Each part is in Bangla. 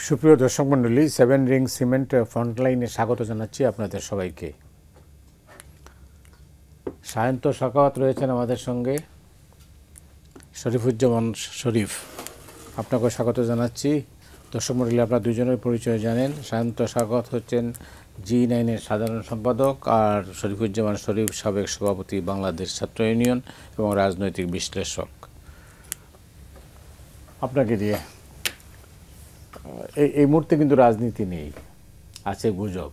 সুপ্রিয় দর্শক মণ্ডলী, সেভেন রিং সিমেন্ট ফ্রন্টলাইনে স্বাগত জানাচ্ছি আপনাদের সবাইকে। সায়ন্ত সাখাওয়াত রয়েছেন আমাদের সঙ্গে, শরীফুজ্জামান শরীফ, আপনাকে স্বাগত জানাচ্ছি। দর্শক মণ্ডলী, আপনারা দুজনের পরিচয় জানেন। সায়ন্ত সাখাওয়াত হচ্ছেন G9-এর সাধারণ সম্পাদক, আর শরীফুজ্জামান শরীফ সাবেক সভাপতি বাংলাদেশ ছাত্র ইউনিয়ন এবং রাজনৈতিক বিশ্লেষক। আপনাকে দিয়ে এই মুহূর্তে কিন্তু রাজনীতি নেই, আছে গুজব।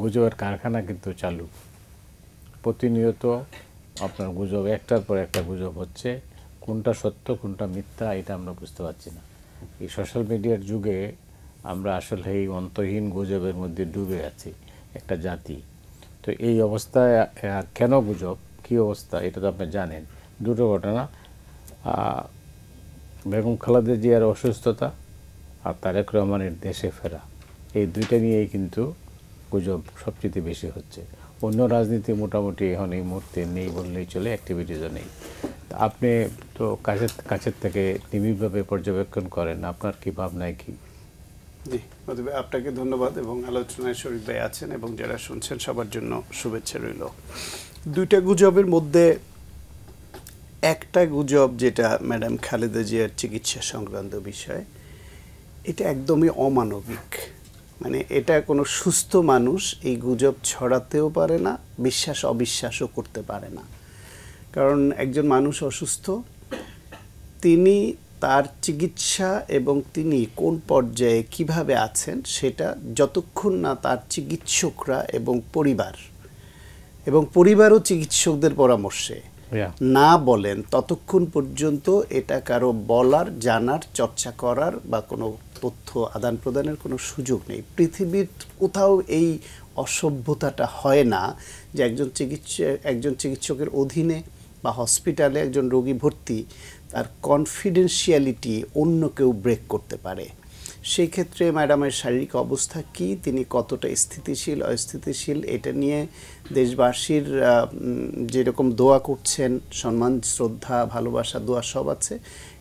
গুজবের কারখানা কিন্তু চালু, প্রতিনিয়ত আপনার গুজব, একটার পর একটা গুজব হচ্ছে। কোনটা সত্য কোনটা মিথ্যা এটা আমরা বুঝতে পারছি না। এই সোশ্যাল মিডিয়ার যুগে আমরা আসলে এই অন্তহীন গুজবের মধ্যে ডুবে আছি একটা জাতি। তো এই অবস্থায় কেন গুজব, কী অবস্থা, এটা তো আপনি জানেন। দুটো ঘটনা, বেগম খালেদা জিয়ার অসুস্থতা আর তারেক রহমানের দেশে ফেরা, এই দুইটা নিয়েই কিন্তু গুজব সবচেয়ে বেশি হচ্ছে। অন্য রাজনীতি মোটামুটি এখন এই মুহূর্তে নেই বললেই চলে, অ্যাক্টিভিটিসও নেই। আপনি তো কাছের থেকে নিবিড়ভাবে পর্যবেক্ষণ করেন, আপনার কি ভাবনায় কি? জি, আপনাকে ধন্যবাদ এবং আলোচনায় শরীফ ভাই আছেন এবং যারা শুনছেন সবার জন্য শুভেচ্ছা রইল। দুইটা গুজবের মধ্যে একটা গুজব, যেটা ম্যাডাম খালেদা জিয়ার চিকিৎসা সংক্রান্ত বিষয়, এটা একদমই অমানবিক। মানে এটা কোনো সুস্থ মানুষ এই গুজব ছড়াতেও পারে না, বিশ্বাস অবিশ্বাসও করতে পারে না। কারণ একজন মানুষ অসুস্থ, তিনি তার চিকিৎসা এবং তিনি কোন পর্যায়ে কিভাবে আছেন সেটা যতক্ষণ না তার চিকিৎসকরা এবং পরিবারও চিকিৎসকদের পরামর্শে না বলেন, ততক্ষণ পর্যন্ত এটা কারো বলার, জানার, চর্চা করার বা কোনো তথ্য আদান প্রদানের কোনো সুযোগ নেই। পৃথিবীর কোথাও এই অসভ্যতাটা হয় না যে একজন চিকিৎসকের অধীনে বা হসপিটালে একজন রোগী ভর্তি, তার কনফিডেন্সিয়ালিটি অন্য কেউ ব্রেক করতে পারে। সেই ক্ষেত্রে ম্যাডামের শারীরিক অবস্থা কি, তিনি কতটা স্থিতিশীল অস্থিতিশীল, এটা নিয়ে দেশবাসীর যেরকম দোয়া করছেন, সম্মান, শ্রদ্ধা, ভালোবাসা, দোয়া সব আছে,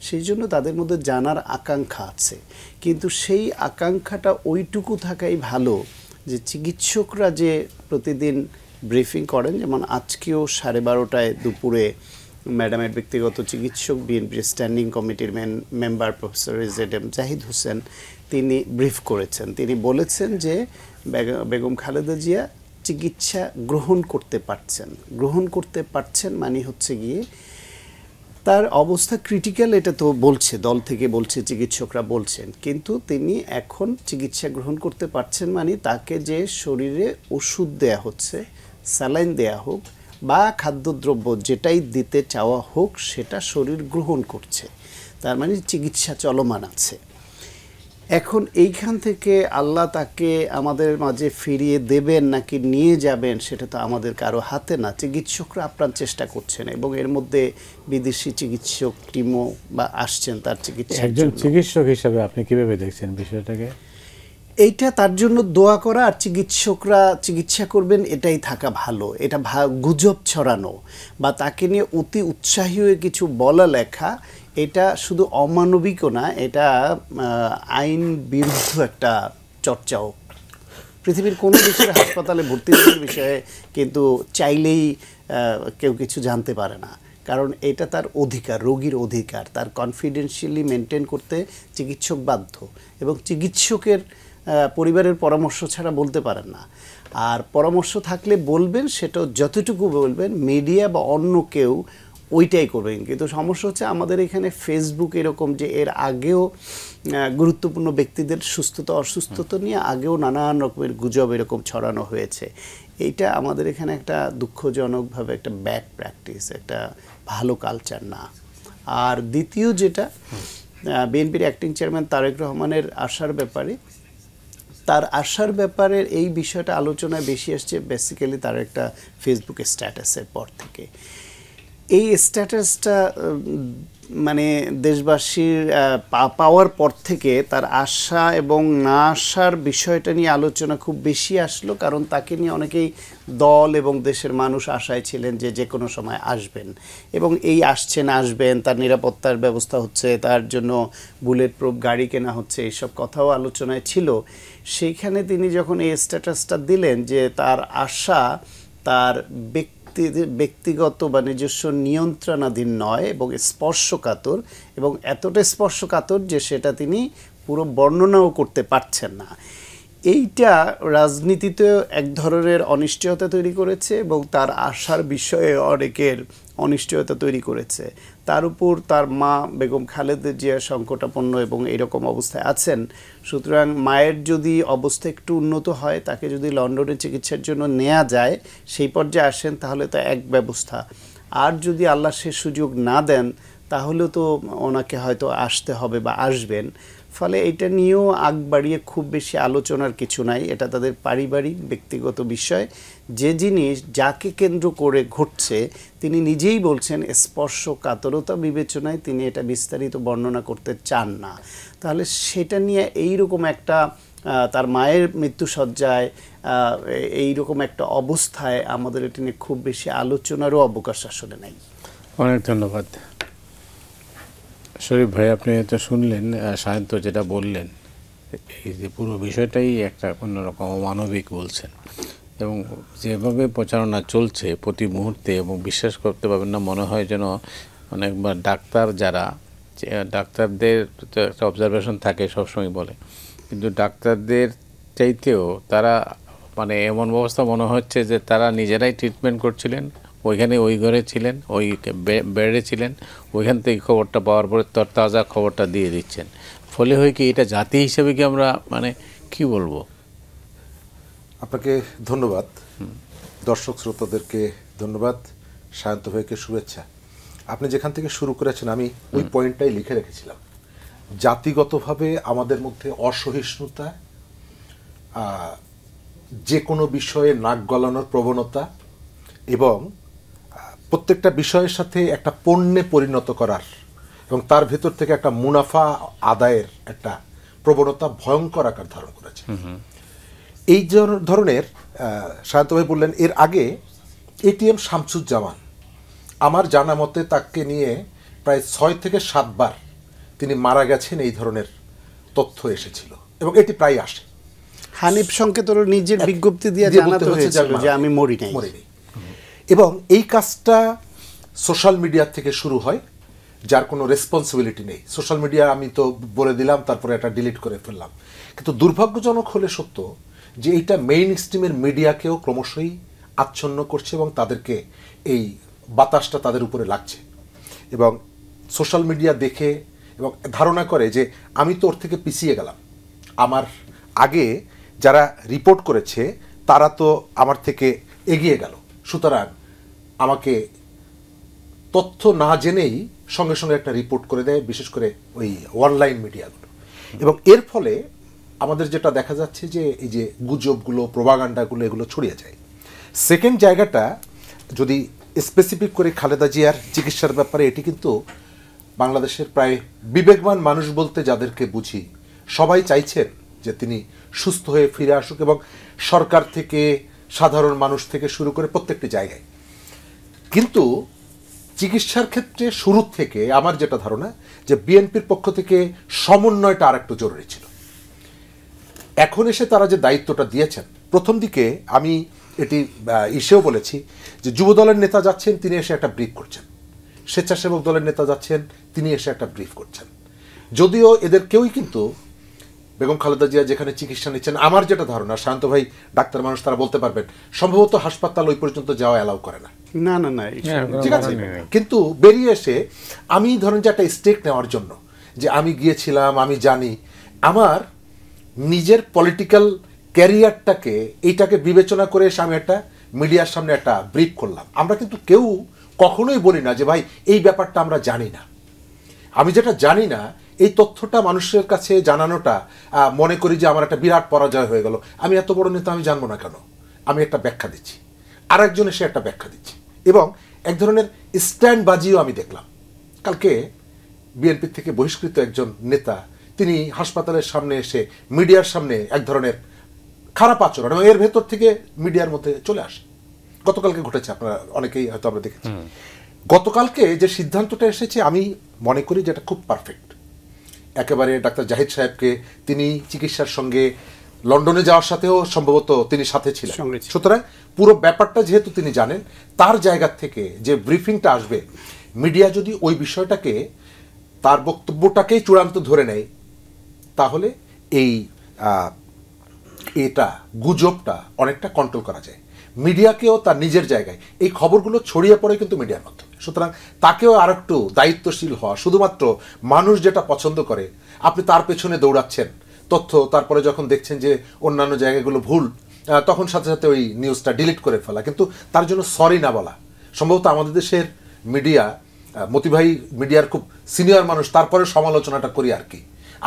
সেই জন্য তাদের মধ্যে জানার আকাঙ্ক্ষা আছে। কিন্তু সেই আকাঙ্ক্ষাটা ওইটুকু থাকাই ভালো যে চিকিৎসকরা যে প্রতিদিন ব্রিফিং করেন, যেমন আজকেও 12:30 দুপুরে ম্যাডামের ব্যক্তিগত চিকিৎসক, বিএনপির স্ট্যান্ডিং কমিটির member professor ZM Zahid Hossain, তিনি ব্রিফ করেছেন। তিনি বলেছেন যে বেগম খালেদা জিয়া চিকিৎসা গ্রহণ করতে পারছেন মানে হচ্ছে গিয়ে তার অবস্থা ক্রিটিক্যাল, এটা তো বলছে, দল থেকে বলছে, চিকিৎসকরা বলছেন, কিন্তু তিনি এখন চিকিৎসা গ্রহণ করতে পারছেন মানে তাকে যে শরীরে ওষুধ দেয়া হচ্ছে, স্যালাইন দেয়া হোক বা খাদ্যদ্রব্য যেটাই দিতে চাওয়া হোক, সেটা শরীর গ্রহণ করছে, তার মানে চিকিৎসা চলমান আছে। এখন এইখান থেকে আল্লাহ তাকে আমাদের মাঝে ফিরিয়ে দেবেন নাকি নিয়ে যাবেন সেটা তো আমাদের কারো হাতে না। চিকিৎসকরা আপ্রাণ চেষ্টা করছেন এবং এর মধ্যে বিদেশি চিকিৎসক টিমও বা আসছেন তার চিকিৎসা। একজন চিকিৎসক হিসেবে আপনি কিভাবে দেখছেন বিষয়টাকে? এইটা তার জন্য দোয়া করা, আর চিকিৎসকরা চিকিৎসা করবেন এটাই থাকা ভালো। এটা গুজব ছড়ানো বা তাকে নিয়ে অতি উৎসাহী হয়ে কিছু বলা লেখা, এটা শুধু অমানবিকও না, এটা আইন বিরুদ্ধ একটা চর্চাও। পৃথিবীর কোনো দেশের হাসপাতালে ভর্তির বিষয়ে কিন্তু চাইলেই কেউ কিছু জানতে পারে না, কারণ এটা তার অধিকার, রোগীর অধিকার। তার কনফিডেন্সিয়ালি মেনটেন করতে চিকিৎসক বাধ্য, এবং চিকিৎসকের পরিবারের পরামর্শ ছাড়া বলতে পারেন না। আর পরামর্শ থাকলে বলবেন, সেটাও যতটুকু বলবেন, মিডিয়া বা অন্য কেউ ওইটাই করবেন। কিন্তু সমস্যা হচ্ছে আমাদের এখানে ফেসবুক এরকম যে এর আগেও গুরুত্বপূর্ণ ব্যক্তিদের সুস্থতা অসুস্থতা নিয়ে আগেও নানান রকমের গুজব এরকম ছড়ানো হয়েছে। এইটা আমাদের এখানে একটা দুঃখজনকভাবে একটা ব্যাড প্র্যাকটিস, একটা ভালো কালচার না। আর দ্বিতীয় যেটা, বিএনপির অ্যাক্টিং চেয়ারম্যান তারেক রহমানের আসার ব্যাপারে, তার আসার ব্যাপারের এই বিষয়টা আলোচনায় বেশি আসছে বেসিক্যালি তার একটা ফেসবুকে স্ট্যাটাসের পর থেকে। এই স্ট্যাটাসটা মানে দেশবাসীর পাওয়ার পর থেকে তার আশা এবং না আসার বিষয়টা নিয়ে আলোচনা খুব বেশি আসলো, কারণ তাকে নিয়ে অনেকেই দল এবং দেশের মানুষ আশায় ছিলেন যে যে কোনো সময় আসবেন, এবং এই আসবেন, তার নিরাপত্তার ব্যবস্থা হচ্ছে, তার জন্য বুলেট প্রুফ গাড়ি কেনা হচ্ছে, এইসব কথাও আলোচনায় ছিল। সেইখানে তিনি যখন এই স্ট্যাটাসটা দিলেন যে তার আশা তার ব্যক্তিগত বা নিজস্ব নিয়ন্ত্রণাধীন নয় এবং স্পর্শকাতর, এবং এতটা স্পর্শকাতর যে সেটা তিনি পুরো বর্ণনাও করতে পারছেন না, এইটা রাজনীতিতে এক ধরনের অনিশ্চয়তা তৈরি করেছে এবং তার আশার বিষয়ে অনেকের অনিশ্চয়তা তৈরি করেছে। তার উপর তার মা বেগম খালেদা জিয়া সংকটাপন্ন এবং এইরকম অবস্থায় আছেন। সুতরাং মায়ের যদি অবস্থা একটু উন্নত হয়, তাকে যদি লন্ডনে চিকিৎসার জন্য নেওয়া যায়, সেই পর্যায়ে আসেন, তাহলে তো এক ব্যবস্থা। আর যদি আল্লাহ সে সুযোগ না দেন, তাহলেও তো ওনাকে হয়তো আসতে হবে বা আসবেন। ফলে এটা নিয়েও আগ বাড়িয়ে খুব বেশি আলোচনার কিছু নাই, এটা তাদের পারিবারিক ব্যক্তিগত বিষয়। যে জিনিস যাকে কেন্দ্র করে ঘটছে, তিনি নিজেই বলছেন স্পর্শকাতরতা বিবেচনায় তিনি এটা বিস্তারিত বর্ণনা করতে চান না। তাহলে সেটা নিয়ে এইরকম একটা তার মায়ের মৃত্যুসজ্জায় এইরকম একটা অবস্থায় আমাদের এটা নিয়ে খুব বেশি আলোচনারও অবকাশ আসলে নাই। অনেক ধন্যবাদ শরীফ ভাই। আপনি তো শুনলেন সায়ন্ত যেটা বললেন, এই যে পুরো বিষয়টাই একটা অন্যরকম অমানবিক বলছেন, এবং যেভাবে প্রচারণা চলছে প্রতি মুহূর্তে, এবং বিশ্বাস করতে পারবেন না, মনে হয় যেন অনেকবার ডাক্তার যারা, ডাক্তারদের তো একটা অবজারভেশন থাকে সবসময় বলে, কিন্তু ডাক্তারদের চাইতেও তারা মানে এমন ব্যবস্থা মনে হচ্ছে যে তারা নিজেরাই ট্রিটমেন্ট করছিলেন, ওইখানে ওই ঘরে ছিলেন, ওই বেডে ছিলেন, ওইখান থেকে খবরটা পাওয়ার পরে তরতাজা খবরটা দিয়ে দিচ্ছেন। ফলে হয় কি, এটা জাতি হিসেবে কি আমরা মানে কি বলবো। আপনাকে ধন্যবাদ, দর্শক শ্রোতাদেরকে ধন্যবাদ, সায়ন্ত ভাইকে শুভেচ্ছা। আপনি যেখান থেকে শুরু করেছেন আমি ওই পয়েন্টটাই লিখে রেখেছিলাম। জাতিগতভাবে আমাদের মধ্যে অসহিষ্ণুতা, যে কোনো বিষয়ে নাক গলানোর প্রবণতা এবং প্রত্যেকটা বিষয়ের সাথে একটা পণ্যে পরিণত করার এবং তার ভেতর থেকে একটা মুনাফা আদায়ের একটা প্রবণতা ভয়ঙ্কর আকার ধারণ করেছে। এই ধরনের সায়ন্ত ভাই বললেন, এর আগে এটিএম শামসুজ্জামান, আমার জানা মতে তাকে নিয়ে প্রায় 6 থেকে 7 বার তিনি মারা গেছেন এই ধরনের তথ্য এসেছিল, এবং এটি প্রায় আসে। হানিফ সংকেতেরও নিজের বিজ্ঞপ্তি দিয়ে জানাতে হয়েছিল যে আমি মরি নাই। এবং এই কাজটা সোশ্যাল মিডিয়া থেকে শুরু হয়, যার কোনো রেসপন্সিবিলিটি নেই। সোশ্যাল মিডিয়া আমি তো বলে দিলাম, তারপরে এটা ডিলিট করে ফেললাম। কিন্তু দুর্ভাগ্যজনক হলে সত্য যে এইটা মেইন স্ট্রিমের মিডিয়াকেও ক্রমশই আচ্ছন্ন করছে এবং তাদেরকে এই বাতাসটা তাদের উপরে লাগছে, এবং সোশ্যাল মিডিয়া দেখে এবং ধারণা করে যে আমি তো ওর থেকে পিছিয়ে গেলাম, আমার আগে যারা রিপোর্ট করেছে তারা তো আমার থেকে এগিয়ে গেল, সুতরাং আমাকে তথ্য না জেনেই সঙ্গে সঙ্গে একটা রিপোর্ট করে দেয়, বিশেষ করে ওই অনলাইন মিডিয়াগুলো। এবং এর ফলে আমাদের যেটা দেখা যাচ্ছে যে এই যে গুজবগুলো, প্রোপাগান্ডাগুলো, এগুলো ছড়িয়ে যায়। সেকেন্ড জায়গাটা যদি স্পেসিফিক করে খালেদা জিয়ার চিকিৎসার ব্যাপারে, এটি কিন্তু বাংলাদেশের প্রায় বিবেকবান মানুষ বলতে যাদেরকে বুঝি, সবাই চাইছেন যে তিনি সুস্থ হয়ে ফিরে আসুক, এবং সরকার থেকে, সাধারণ মানুষ থেকে শুরু করে প্রত্যেকটি জায়গায়। কিন্তু চিকিৎসার ক্ষেত্রে শুরু থেকে আমার যেটা ধারণা যে বিএনপির পক্ষ থেকে সমন্বয়টা আর একটু জরুরি ছিল। এখন এসে তারা যে দায়িত্বটা দিয়েছেন, প্রথম দিকে আমি এটি ইসেও বলেছি যে যুবদলের নেতা যাচ্ছেন, তিনি এসে একটা ব্রিফ করছেন, স্বেচ্ছাসেবক দলের নেতা যাচ্ছেন, তিনি এসে একটা ব্রিফ করছেন। যদিও এদের কেউই কিন্তু বেগম খালেদা জিয়া যেখানে চিকিৎসা নিচ্ছেন, আমার যেটা ধারণা, শান্ত ভাই ডাক্তার মানুষ, তারা বলতে পারবেন, সম্ভবত হাসপাতাল ওই পর্যন্ত যাওয়া অ্যালাউ করে না। না না না, ঠিক আছে। কিন্তু বেরিয়ে এসে আমি ধরেন যে একটা স্টেক নেওয়ার জন্য যে আমি গিয়েছিলাম, আমি জানি, আমার নিজের পলিটিক্যাল ক্যারিয়ারটাকে এইটাকে বিবেচনা করে এসে আমি একটা মিডিয়ার সামনে একটা ব্রিফ করলাম। আমরা কিন্তু কেউ কখনোই বলি না যে ভাই এই ব্যাপারটা আমরা জানি না। আমি যেটা জানি না এই তথ্যটা মানুষের কাছে জানানোটা মনে করি যে আমার একটা বিরাট পরাজয় হয়ে গেল। আমি এত বড় নেতা, আমি জানবো না কেন? আমি একটা ব্যাখ্যা দিচ্ছি, আরেকজন এসে একটা ব্যাখ্যা দিচ্ছে, এবং এক ধরনের স্ট্যান্ড বাজিও আমি দেখলাম। কালকে বিএনপি থেকে বহিষ্কৃত একজন নেতা তিনি হাসপাতালের সামনে এসে মিডিয়ার সামনে এক ধরনের খারাপ আচরণ এবং এর ভেতর থেকে মিডিয়ার মধ্যে চলে আসে। গতকালকে ঘটেছে, আপনারা অনেকেই হয়তো আমরা দেখেছি। গতকালকে যে সিদ্ধান্তটা এসেছে আমি মনে করি যেটা খুব পারফেক্ট। একেবারে ডাক্তার জাহিদ সাহেবকে তিনি চিকিৎসার সঙ্গে লন্ডনে যাওয়ার সাথেও সম্ভবত তিনি সাথে ছিলেন, সুতরাং পুরো ব্যাপারটা যেহেতু তিনি জানেন, তার জায়গা থেকে যে ব্রিফিংটা আসবে, মিডিয়া যদি ওই বিষয়টাকে তার বক্তব্যটাকেই চূড়ান্ত ধরে নেয় তাহলে এটা গুজবটা অনেকটা কন্ট্রোল করা যায়। মিডিয়াকেও তার নিজের জায়গায় এই খবরগুলো ছড়িয়ে পড়ে কিন্তু মিডিয়ার মাধ্যমে, সুতরাং তাকেও আর একটু দায়িত্বশীল হওয়া। শুধুমাত্র মানুষ যেটা পছন্দ করে আপনি তার পেছনে দৌড়াচ্ছেন তথ্য, তারপরে যখন দেখছেন যে অন্যান্য জায়গাগুলো ভুল তখন সাথে সাথে ওই নিউজটা ডিলিট করে ফেলা, কিন্তু তার জন্য সরি না বলা। সম্ভবত আমাদের দেশের মিডিয়া, মতি ভাই মিডিয়ার খুব সিনিয়র মানুষ, তারপরে সমালোচনাটা করি আর কি,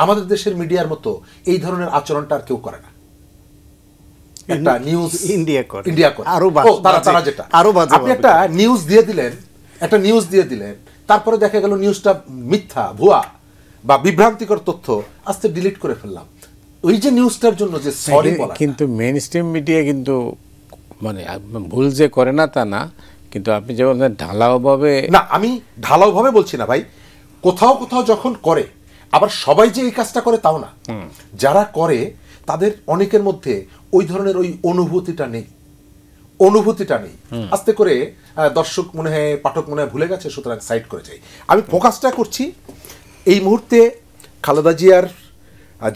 আমাদের দেশের মিডিয়ার মতো এই ধরনের আচরণটা আর কেউ করে না। একটা নিউজ ইন্ডিয়া করে তারা যেটা আপনি একটা নিউজ দিয়ে দিলেন তারপরে দেখা গেল নিউজটা মিথ্যা, ভুয়া বা বিভ্রান্তিকর তথ্য, আস্তে ডিলিট করে ফেললাম। ওই যে নিউজটার জন্য যে সরি বলা, কিন্তু মেইনস্ট্রিম মিডিয়া কিন্তু মানে ভুল যে করে না তা না, কিন্তু আপনি যে বলছেন ঢালাওভাবে, না আমি ঢালাওভাবে বলছি না ভাই, কোথাও কোথাও যখন করে, আবার সবাই যে এই কাজটা করে তাও না, যারা করে তাদের অনেকের মধ্যে ওই ধরনের ওই অনুভূতিটা নেই। আস্তে করে দর্শক মনে হয়, পাঠক মনে হয় ভুলে গেছে, সুতরাং সাইড করে যাই। আমি ফোকাসটা করছি এই মুহূর্তে খালেদা জিয়ার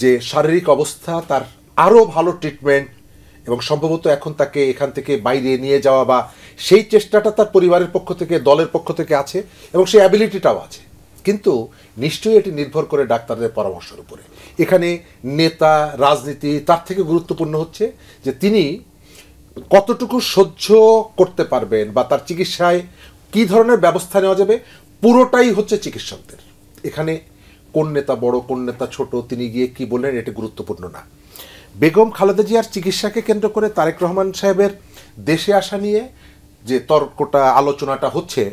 যে শারীরিক অবস্থা, তার আরও ভালো ট্রিটমেন্ট এবং সম্ভবত এখন তাকে এখান থেকে বাইরে নিয়ে যাওয়া বা সেই চেষ্টাটা তার পরিবারের পক্ষ থেকে, দলের পক্ষ থেকে আছে এবং সেই অ্যাবিলিটিটাও আছে, কিন্তু নিশ্চয়ই এটি নির্ভর করে ডাক্তারদের পরামর্শের উপরে। এখানে নেতা, রাজনীতি তার থেকে গুরুত্বপূর্ণ হচ্ছে যে তিনি কতটুকু সহ্য করতে পারবেন বা তার চিকিৎসায় কি ধরনের ব্যবস্থা নেওয়া যাবে, পুরোটাই হচ্ছে চিকিৎসকদের। এখানে কোন নেতা বড়, কোন নেতা ছোট, তিনি গিয়ে কি বললেন এটা গুরুত্বপূর্ণ না। বেগম খালেদা জিয়ার চিকিৎসাকে কেন্দ্র করে তারেক রহমান সাহেবের দেশে আসা নিয়ে যে তর্কটা, আলোচনাটা হচ্ছে,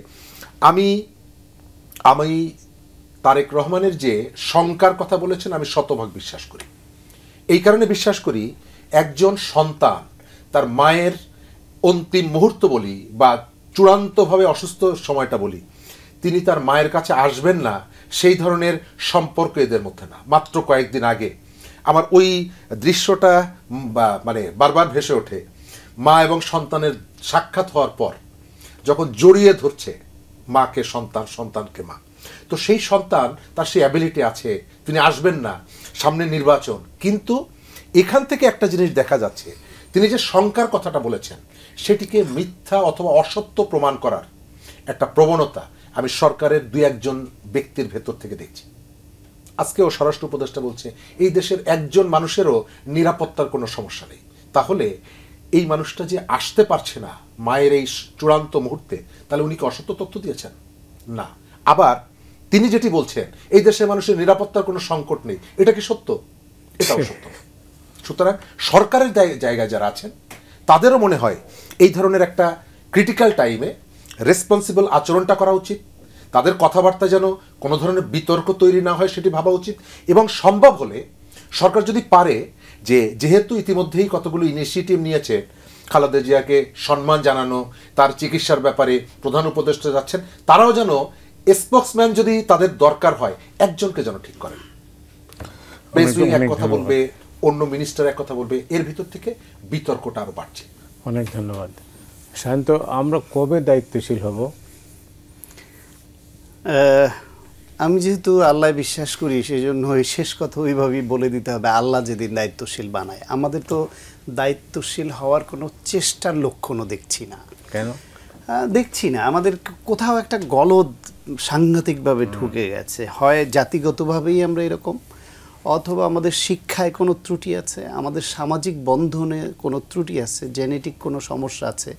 আমি তারেক রহমানের যে শঙ্কার কথা বলেছেন আমি শতভাগ বিশ্বাস করি। এই কারণে বিশ্বাস করি, একজন সন্তান তার মায়ের অন্তিম মুহূর্ত বলি বা চূড়ান্তভাবে অসুস্থ সময়টা বলি, তিনি তার মায়ের কাছে আসবেন না, সেই ধরনের সম্পর্ক এদের মধ্যে না। মাত্র কয়েকদিন আগে আমার ওই দৃশ্যটা মানে বারবার ভেসে ওঠে, মা এবং সন্তানের সাক্ষাৎ হওয়ার পর যখন জড়িয়ে ধরছে মাকে সন্তান, সন্তানকে মা, তো সেই সন্তান তার সেই অ্যাবিলিটি আছে, তিনি আসবেন না, সামনে নির্বাচন। কিন্তু এখান থেকে একটা জিনিস দেখা যাচ্ছে, তিনি যে শঙ্কার কথাটা বলেছেন সেটিকে মিথ্যা অথবা অসত্য প্রমাণ করার একটা প্রবণতা আমি সরকারের দুই একজন ব্যক্তির ভেতর থেকে দেখছি। আজকেও স্বরাষ্ট্র উপদেষ্টা বলছে এই দেশের একজন মানুষেরও নিরাপত্তার কোনো সমস্যা নেই। তাহলে এই মানুষটা যে আসতে পারছে না মায়ের এই চূড়ান্ত মুহূর্তে, তাহলে উনি কি অসত্য তথ্য দিয়েছেন? না। আবার তিনি যেটি বলছেন এই দেশের মানুষের নিরাপত্তার কোনো সংকট নেই, এটা কি সত্য? এটাও সত্য। সুতরাং সরকারের জায়গায় যারা আছেন তাদেরও মনে হয় এই ধরনের একটা ক্রিটিক্যাল টাইমে রেসপন্সিবল আচরণটা করা উচিত, তাদের কথাবার্তা যেন কোনো ধরনের বিতর্ক তৈরি না হয় সেটি ভাবা উচিত, এবং সম্ভব হলে সরকার যদি পারে যে যেহেতু ইতিমধ্যেই কতগুলো ইনিশিয়েটিভ নিয়েছে, খালেদা জিয়াকে সম্মান জানানো, তার চিকিৎসার ব্যাপারে প্রধান উপদেষ্টা যাচ্ছেন, তারাও যেন স্পোক্সম্যান যদি তাদের দরকার হয় একজনকে যেন ঠিক করেন। প্রেসিডেন্ট এক কথা বলবে, অন্য মিনিস্টার এক কথা বলবে, এর ভিতর থেকে বিতর্কটা আরো বাড়ছে। অনেক ধন্যবাদ শান্ত। আমরা কবে দায়িত্বশীল হব? আমি যেহেতু আল্লাহ বিশ্বাস করি সেই জন্য ওই শেষ কথা ওইভাবেই বলে দিতে হবে, আল্লাহ যেদিন দায়িত্বশীল বানায়। আমাদের তো দায়িত্বশীল হওয়ার কোনো চেষ্টার লক্ষণও দেখছি না। কেন দেখছি না? আমাদের কোথাও একটা গলদ সাংঘাতিকভাবে ঢুকে গেছে। হয় জাতিগতভাবেই আমরা এরকম, অথবা আমাদের শিক্ষায় কোনো ত্রুটি আছে, আমাদের সামাজিক বন্ধনে কোনো ত্রুটি আছে, জেনেটিক কোনো সমস্যা আছে।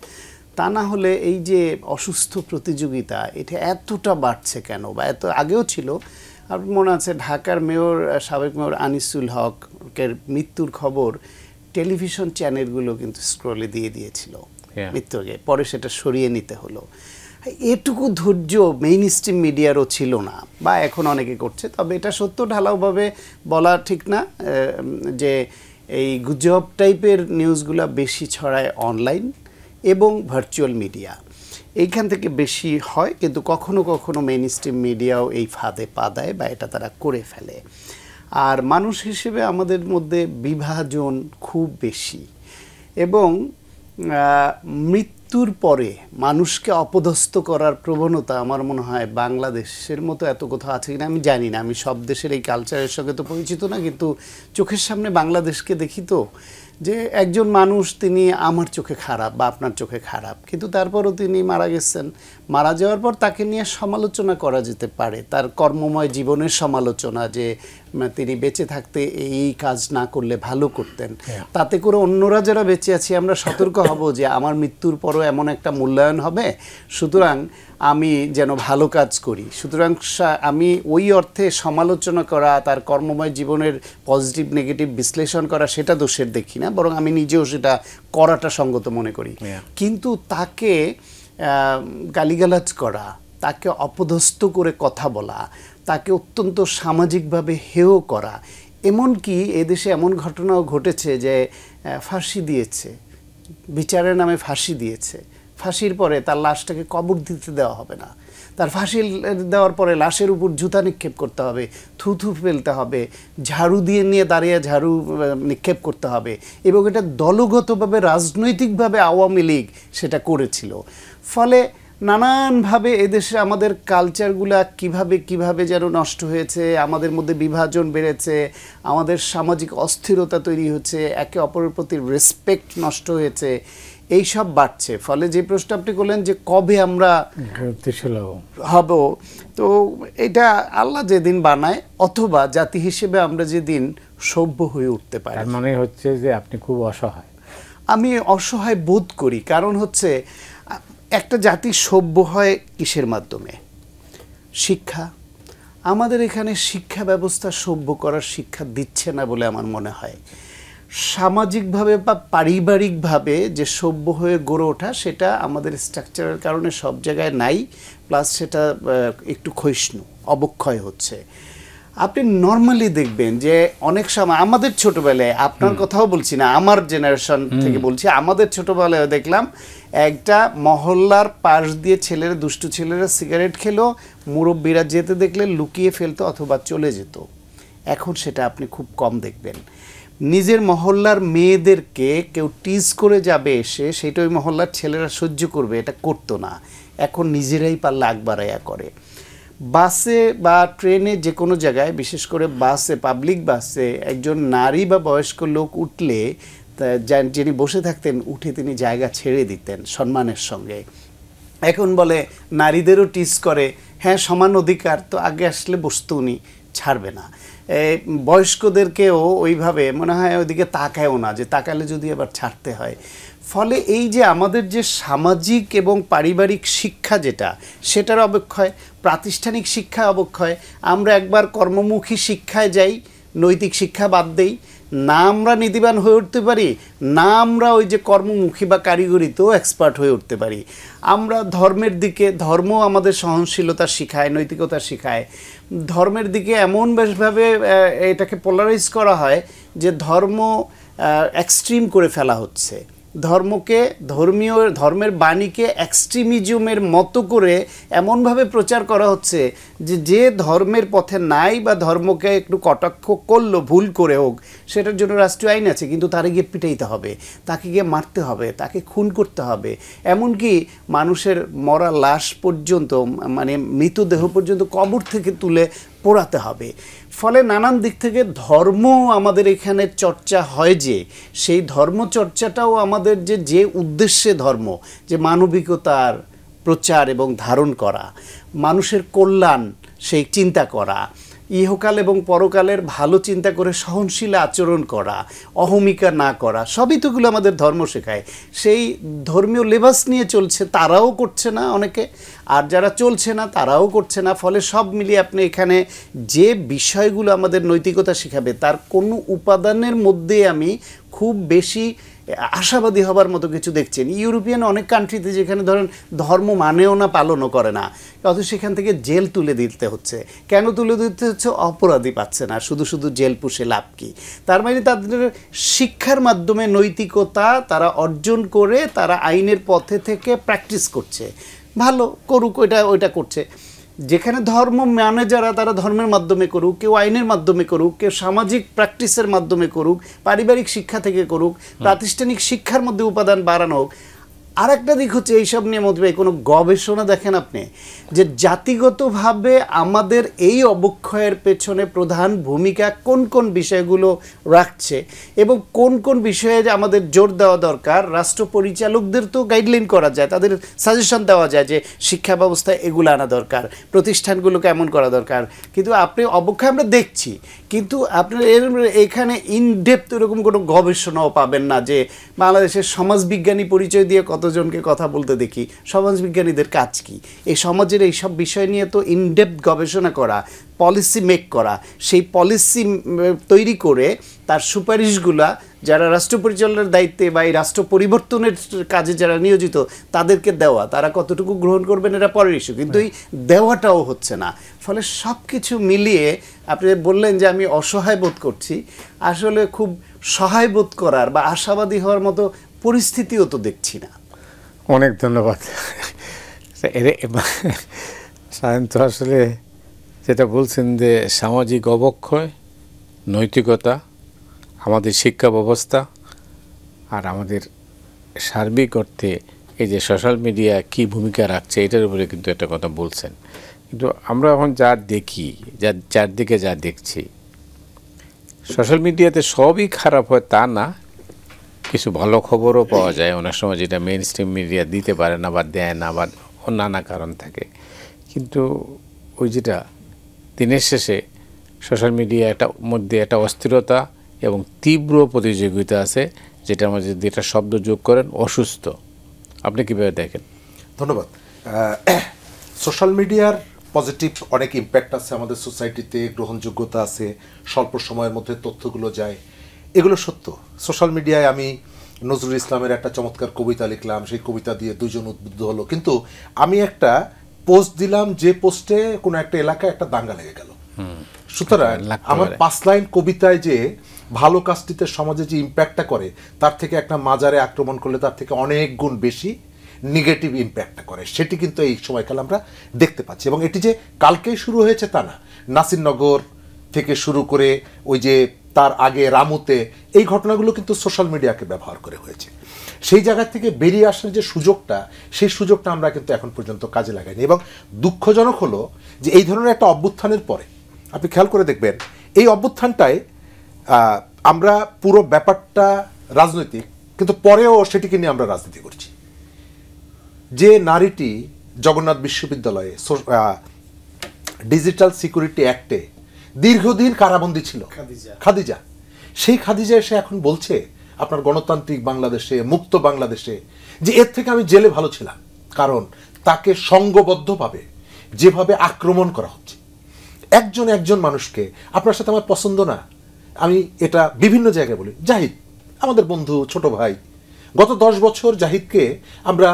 তা না হলে এই যে অসুস্থ প্রতিযোগিতা এটা এতটা বাড়ছে কেন? বা এত আগেও ছিল। আপনার মনে আছে ঢাকার মেয়র, সাবেক মেয়র আনিসুল হকের মৃত্যুর খবর টেলিভিশন চ্যানেলগুলো কিন্তু স্ক্রলে দিয়ে দিয়েছিল মৃত্যুকে, পরে সেটা সরিয়ে নিতে হলো। এটুকু ধৈর্য মেইন স্ট্রিম মিডিয়ারও ছিল না, বা এখন অনেকে করছে। তবে এটা সত্য ঢালাওভাবে বলা ঠিক না যে এই গুজব টাইপের নিউজগুলো বেশি ছড়ায় অনলাইন এবং ভার্চুয়াল মিডিয়া, এইখান থেকে বেশি হয়। কিন্তু কখনো কখনো মেইন স্ট্রিম মিডিয়াও এই ফাঁদে পা দেয় বা এটা তারা করে ফেলে। আর মানুষ হিসেবে আমাদের মধ্যে বিভাজন খুব বেশি, এবং মৃত্যুর পরে মানুষকে অপদস্থ করার প্রবণতা আমার মনে হয় বাংলাদেশের মতো এত কোথাও আছে কিনা আমি জানি না। আমি সব দেশের এই কালচারের সঙ্গে তো পরিচিত না, কিন্তু চোখের সামনে বাংলাদেশকে দেখি তো, যে একজন মানুষ তিনি আমার চোখে খারাপ বা আপনার চোখে খারাপ, কিন্তু তারপরও তিনি মারা গেছেন। মারা যাওয়ার পর তাকে নিয়ে সমালোচনা করা যেতে পারে, তার কর্মময় জীবনের সমালোচনা, যে তিনি বেঁচে থাকতে এই কাজ না করলে ভালো করতেন। তাতে করে অন্যরা যারা বেঁচে আছি আমরা সতর্ক হব যে আমার মৃত্যুর পরও এমন একটা মূল্যায়ন হবে, সুতরাং আমি যেন ভালো কাজ করি। সুতরাং আমি ওই অর্থে সমালোচনা করা, তার কর্মময় জীবনের পজিটিভ নেগেটিভ বিশ্লেষণ করা, সেটা দোষের দেখি না, বরং আমি নিজেও সেটা করাটা সঙ্গত মনে করি। কিন্তু তাকে গালিগালাজ করা, তাকে অপদস্থ করে কথা বলা, তাকে অত্যন্ত সামাজিকভাবে হেয় করা, এমনকি এদেশে এমন ঘটনাও ঘটেছে যে ফাঁসি দিয়েছে, বিচারের নামে ফাঁসি দিয়েছে, ফাঁসির পরে তার লাশটাকে কবর দিতে দেওয়া হবে না, তার ফাঁসি দেওয়ার পরে লাশের উপর জুতা নিক্ষেপ করতে হবে, থুথু ফেলতে হবে, ঝাড়ু দিয়ে নিয়ে দাঁড়িয়ে ঝাড়ু নিক্ষেপ করতে হবে, এবং এটা দলগতভাবে রাজনৈতিকভাবে আওয়ামী লীগ সেটা করেছিল। ফলে নানানভাবে এদেশে আমাদের কালচারগুলা কিভাবে যেন নষ্ট হয়েছে, আমাদের মধ্যে বিভাজন বেড়েছে, আমাদের সামাজিক অস্থিরতা তৈরি হচ্ছে, একে অপরের প্রতি রেসপেক্ট নষ্ট হয়েছে, এইসব বাড়ছে। ফলে যে প্রশ্ন আপনি করলেন যে কবে আমরা হব, তো এটা আল্লাহ যেদিন বানায়, অথবা জাতি হিসেবে আমরা যেদিন সভ্য হয়ে উঠতে পারি। তার মানে হচ্ছে যে আপনি খুব অসহায়। আমি অসহায় বোধ করি, কারণ হচ্ছে একটা জাতি সভ্য হয় কিসের মাধ্যমে? শিক্ষা। আমাদের এখানে শিক্ষা ব্যবস্থা সভ্য করার শিক্ষা দিচ্ছে না বলে আমার মনে হয়। সামাজিকভাবে বা পারিবারিকভাবে যে সভ্য হয়ে গড়ে ওঠা, সেটা আমাদের স্ট্রাকচারের কারণে সব জায়গায় নাই, প্লাস সেটা একটু ক্ষয়িষ্ণু, অবক্ষয় হচ্ছে। আপনি নর্মালি দেখবেন যে অনেক সময় আমাদের ছোটবেলায়, আপনার কথাও বলছি না, আমার জেনারেশন থেকে বলছি, আমাদের ছোটবেলায় দেখলাম একটা মহল্লার পাশ দিয়ে ছেলেরা, দুষ্টু ছেলেরা সিগারেট খেলো, মুরব্বীরা যেতে দেখলে লুকিয়ে ফেলতো অথবা চলে যেত। এখন সেটা আপনি খুব কম দেখবেন। নিজের মহল্লার মেয়েদেরকে কেউ টিজ করে যাবে এসে, সেটা ওই মহল্লার ছেলেরা সহ্য করবে, এটা করতো না। এখন নিজেরাই পারলে আগ বাড়াইয়া করে। বাসে বা ট্রেনে, যে কোনো জায়গায়, বিশেষ করে বাসে, পাবলিক বাসে একজন নারী বা বয়স্ক লোক উঠলে যিনি বসে থাকতেন, উঠে তিনি জায়গা ছেড়ে দিতেন সম্মানের সঙ্গে। এখন বলে নারীদেরও টিজ করে, হ্যাঁ সমান অধিকার, তো আগে আসলে বসতো উনি, ছাড়বে না। বয়স্কদেরকেও ওইভাবে মনে হয় ওইদিকে তাকায়ও না, যে তাকালে যদি আবার ছাড়তে হয়। ফলে এই যে আমাদের যে সামাজিক এবং পারিবারিক শিক্ষা যেটা, সেটার অবক্ষয়, প্রাতিষ্ঠানিক শিক্ষা অবক্ষয়। আমরা একবার কর্মমুখী শিক্ষায় যাই, নৈতিক শিক্ষা বাদ দেই, না আমরা নীতিবান হয়ে উঠতে পারি, না আমরা ওই যে কর্মমুখী বা কারিগরিতেও এক্সপার্ট হয়ে উঠতে পারি। আমরা ধর্মের দিকে, ধর্ম আমাদের সহনশীলতা শেখায়, নৈতিকতা শেখায়। ধর্মের দিকে এমন বেশভাবে এটাকে পোলারাইজ করা হয় যে ধর্ম এক্সট্রিম করে ফেলা হচ্ছে। ধর্মকে, ধর্মের বাণীকে এক্সট্রিমিজমের মতো করে এমনভাবে প্রচার করা হচ্ছে যে ধর্মের পথে নাই বা ধর্মকে একটু কটাক্ষ করলো, ভুল করে হোক, সেটার জন্য রাষ্ট্রীয় আইন আছে, কিন্তু তারে গিয়ে পিটাইতে হবে, তাকে গিয়ে মারতে হবে, তাকে খুন করতে হবে, এমনকি মানুষের মরা লাশ পর্যন্ত, মানে মৃতদেহ পর্যন্ত কবর থেকে তুলে পোড়াতে হবে। ফলে নানান দিক থেকে ধর্ম আমাদের এখানে চর্চা হয়, যে সেই ধর্মচর্চাটাও আমাদের যে উদ্দেশ্যে ধর্ম, যে মানবিকতার প্রচার এবং ধারণ করা, মানুষের কল্যাণ সেই চিন্তা করা, ইহকাল এবং পরকালের ভালো চিন্তা করে সহনশীল আচরণ করা, অহমিকা না করা, সবই তোগুলো আমাদের ধর্ম শেখায়। সেই ধর্মীয় লেবাস নিয়ে চলছে, তারাও করছে না অনেকে, আর যারা চলছে না তারাও করছে না। ফলে সব মিলিয়ে আপনি এখানে যে বিষয়গুলো আমাদের নৈতিকতা শেখাবে, তার কোনো উপাদানের মধ্যে আমি খুব বেশি আশাবাদী হবার মতো কিছু দেখছেন। ইউরোপিয়ান অনেক কান্ট্রিতে যেখানে ধরেন ধর্ম মানেও না, পালনও করে না, অথচ সেখান থেকে জেল তুলে দিতে হচ্ছে। কেন তুলে দিতে হচ্ছে? অপরাধী পাচ্ছে না, শুধু শুধু জেল পুষে লাভ কি? তার মানে তাদের শিক্ষার মাধ্যমে নৈতিকতা তারা অর্জন করে তারা আইনের পথে থেকে প্র্যাকটিস করছে। ভালো করুক, ওইটা করছে। যেখানে ধর্ম মানে যারা, তারা ধর্মের মাধ্যমে করুক, কেউ আইনের মাধ্যমে করুক, কেউ সামাজিক প্র্যাকটিসের মাধ্যমে করুক, পারিবারিক শিক্ষা থেকে করুক, প্রাতিষ্ঠানিক শিক্ষার মধ্যে উপাদান বাড়ানো হোক। আর একটা দিক হচ্ছে এইসব নিয়ে মতবে কোনো গবেষণা দেখেন আপনি যে জাতিগতভাবে আমাদের এই অবক্ষয়ের পেছনে প্রধান ভূমিকা কোন কোন বিষয়গুলো রাখছে এবং কোন কোন বিষয়ে যে আমাদের জোর দেওয়া দরকার। রাষ্ট্র পরিচালকদের তো গাইডলাইন করা যায়, তাদের সাজেশন দেওয়া যায় যে শিক্ষা ব্যবস্থায় এগুলো আনা দরকার, প্রতিষ্ঠানগুলোকে এমন করা দরকার। কিন্তু আপনি অবক্ষয় আমরা দেখছি, কিন্তু আপনার এখানে ইনডেপথ এরকম কোনো গবেষণাও পাবেন না যে বাংলাদেশের সমাজবিজ্ঞানী পরিচয় দিয়ে কতজনকে কথা বলতে দেখি। সমাজবিজ্ঞানীদের কাজ কি? এই সমাজের এইসব বিষয় নিয়ে তো ইনডেপথ গবেষণা করা, পলিসি মেক করা, সেই পলিসি তৈরি করে তার সুপারিশগুলা যারা রাষ্ট্র পরিচালনার দায়িত্বে বা এই রাষ্ট্র পরিবর্তনের কাজে যারা নিয়োজিত তাদেরকে দেওয়া। তারা কতটুকু গ্রহণ করবেন এটা পরের ইস্যু, কিন্তু এই দেওয়াটাও হচ্ছে না। ফলে সব কিছু মিলিয়ে আপনি বললেন যে আমি অসহায় বোধ করছি, আসলে খুব সহায় বোধ করার বা আশাবাদী হওয়ার মতো পরিস্থিতিও তো দেখছি না। অনেক ধন্যবাদ। সায়ন্ত আসলে যেটা বলছেন যে সামাজিক অবক্ষয়, নৈতিকতা, আমাদের শিক্ষা ব্যবস্থা আর আমাদের সার্বিক অর্থে এই যে সোশ্যাল মিডিয়া কী ভূমিকা রাখছে এটার উপরে কিন্তু একটা কথা বলছেন। কিন্তু আমরা এখন যা দেখি, চারদিকে যা দেখছি, সোশ্যাল মিডিয়াতে সবই খারাপ হয় তা না, কিছু ভালো খবরও পাওয়া যায় অনেক সময়, যেটা মেইন স্ট্রিম মিডিয়া দিতে পারে না বা দেয় না বা নানা কারণ থাকে। কিন্তু ওই যেটা দিনের শেষে সোশ্যাল মিডিয়া মধ্যে একটা অস্থিরতা এবং তীব্র প্রতিযোগিতা আছে, যেটার মধ্যে যদি একটা শব্দ যোগ করেন অসুস্থ। আপনি কীভাবে দেখেন? ধন্যবাদ। সোশ্যাল মিডিয়ার পজিটিভ অনেক ইম্প্যাক্ট আছে আমাদের সোসাইটিতে, গ্রহণযোগ্যতা আছে, স্বল্প সময়ের মধ্যে তথ্যগুলো যায়, এগুলো সত্য। সোশ্যাল মিডিয়ায় আমি নজরুল ইসলামের একটা চমৎকার কবিতা লিখলাম, সেই কবিতা দিয়ে দুজন উদ্বুদ্ধ হলো, কিন্তু আমি একটা পোস্ট দিলাম যে পোস্টে কোনো একটা এলাকায় একটা দাঙ্গা লেগে গেল। সুতরাং আমার 5 লাইন কবিতায় যে ভালো কাজটিতে সমাজে যে ইম্প্যাক্টটা করে তার থেকে একটা মাজারে আক্রমণ করলে তার থেকে অনেক গুণ বেশি নেগেটিভ ইম্প্যাক্টটা করে, সেটি কিন্তু এই সময়কালে আমরা দেখতে পাচ্ছি। এবং এটি যে কালকেই শুরু হয়েছে তা না, নাসিরনগর থেকে শুরু করে ওই যে তার আগে রামুতে, এই ঘটনাগুলো কিন্তু সোশ্যাল মিডিয়াকে ব্যবহার করে হয়েছে। সেই জায়গা থেকে বেরিয়ে আসার যে সুযোগটা, সেই সুযোগটা আমরা কিন্তু এখন পর্যন্ত কাজে লাগাইনি। এবং দুঃখজনক হলো যে এই ধরনের একটা অভ্যুত্থানের পরে আপনি খেয়াল করে দেখবেন এই অভ্যুত্থানটায় আমরা পুরো ব্যাপারটা রাজনৈতিক, কিন্তু পরেও সেটিকে নিয়ে আমরা রাজনীতি করছি। যে নারীটি জগন্নাথ বিশ্ববিদ্যালয়ে ডিজিটাল সিকিউরিটি অ্যাক্টে দীর্ঘদিন কারাবন্দী ছিল, খাদিজা, সেই খাদিজা এসে এখন বলছে আপনার গণতান্ত্রিক বাংলাদেশে, মুক্ত বাংলাদেশে, যে এর থেকে আমি জেলে ভালো ছিলাম, কারণ তাকে সংঘবদ্ধভাবে যেভাবে আক্রমণ করা হচ্ছে। একজন মানুষকে, আপনার সাথে আমার পছন্দ না, আমি এটা বিভিন্ন জায়গায় বলি, জাহিদ আমাদের বন্ধু, ছোট ভাই, গত 10 বছর জাহিদকে আমরা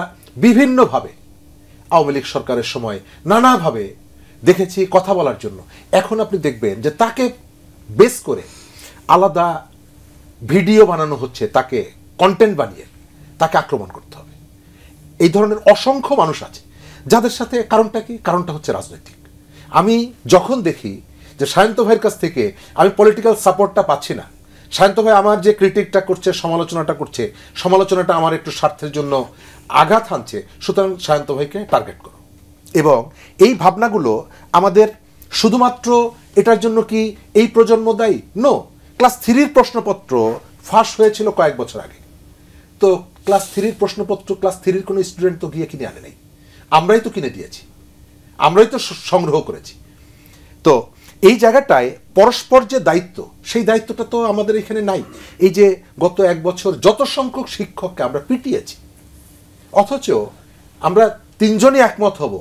বিভিন্নভাবে আওয়ামী লীগ সরকারের সময় নানাভাবে দেখেছি কথা বলার জন্য। এখন আপনি দেখবেন যে তাকে বেস করে আলাদা ভিডিও বানানো হচ্ছে, তাকে কন্টেন্ট বানিয়ে তাকে আক্রমণ করতে হবে। এই ধরনের অসংখ্য মানুষ আছে যাদের সাথে, কারণটা কি? কারণটা হচ্ছে রাজনৈতিক। আমি যখন দেখি যে সায়ন্ত ভাইয়ের কাছ থেকে আমি পলিটিক্যাল সাপোর্টটা পাচ্ছি না, সায়ন্ত ভাই আমার যে ক্রিটিকটা করছে, সমালোচনাটা করছে, সমালোচনাটা আমার একটু স্বার্থের জন্য আঘাত হানছে, সুতরাং সায়ন্ত ভাইকে টার্গেট করো। এবং এই ভাবনাগুলো আমাদের শুধুমাত্র এটার জন্য কি এই প্রজন্ম দায়ী? নো। ক্লাস 3-র প্রশ্নপত্র ফাঁস হয়েছিল কয়েক বছর আগে, তো ক্লাস 3-র প্রশ্নপত্র ক্লাস 3-র কোনো স্টুডেন্ট তো গিয়ে কিনে আনে নাই, আমরাই তো কিনে দিয়েছি, আমরাই তো সংগ্রহ করেছি। তো এই জায়গাটায় পরস্পর যে দায়িত্ব, সেই দায়িত্বটা তো আমাদের এখানে নাই। এই যে গত 1 বছর যত সংখ্যক শিক্ষককে আমরা পিটিয়েছি, অথচ আমরা 3 জনই একমত হব,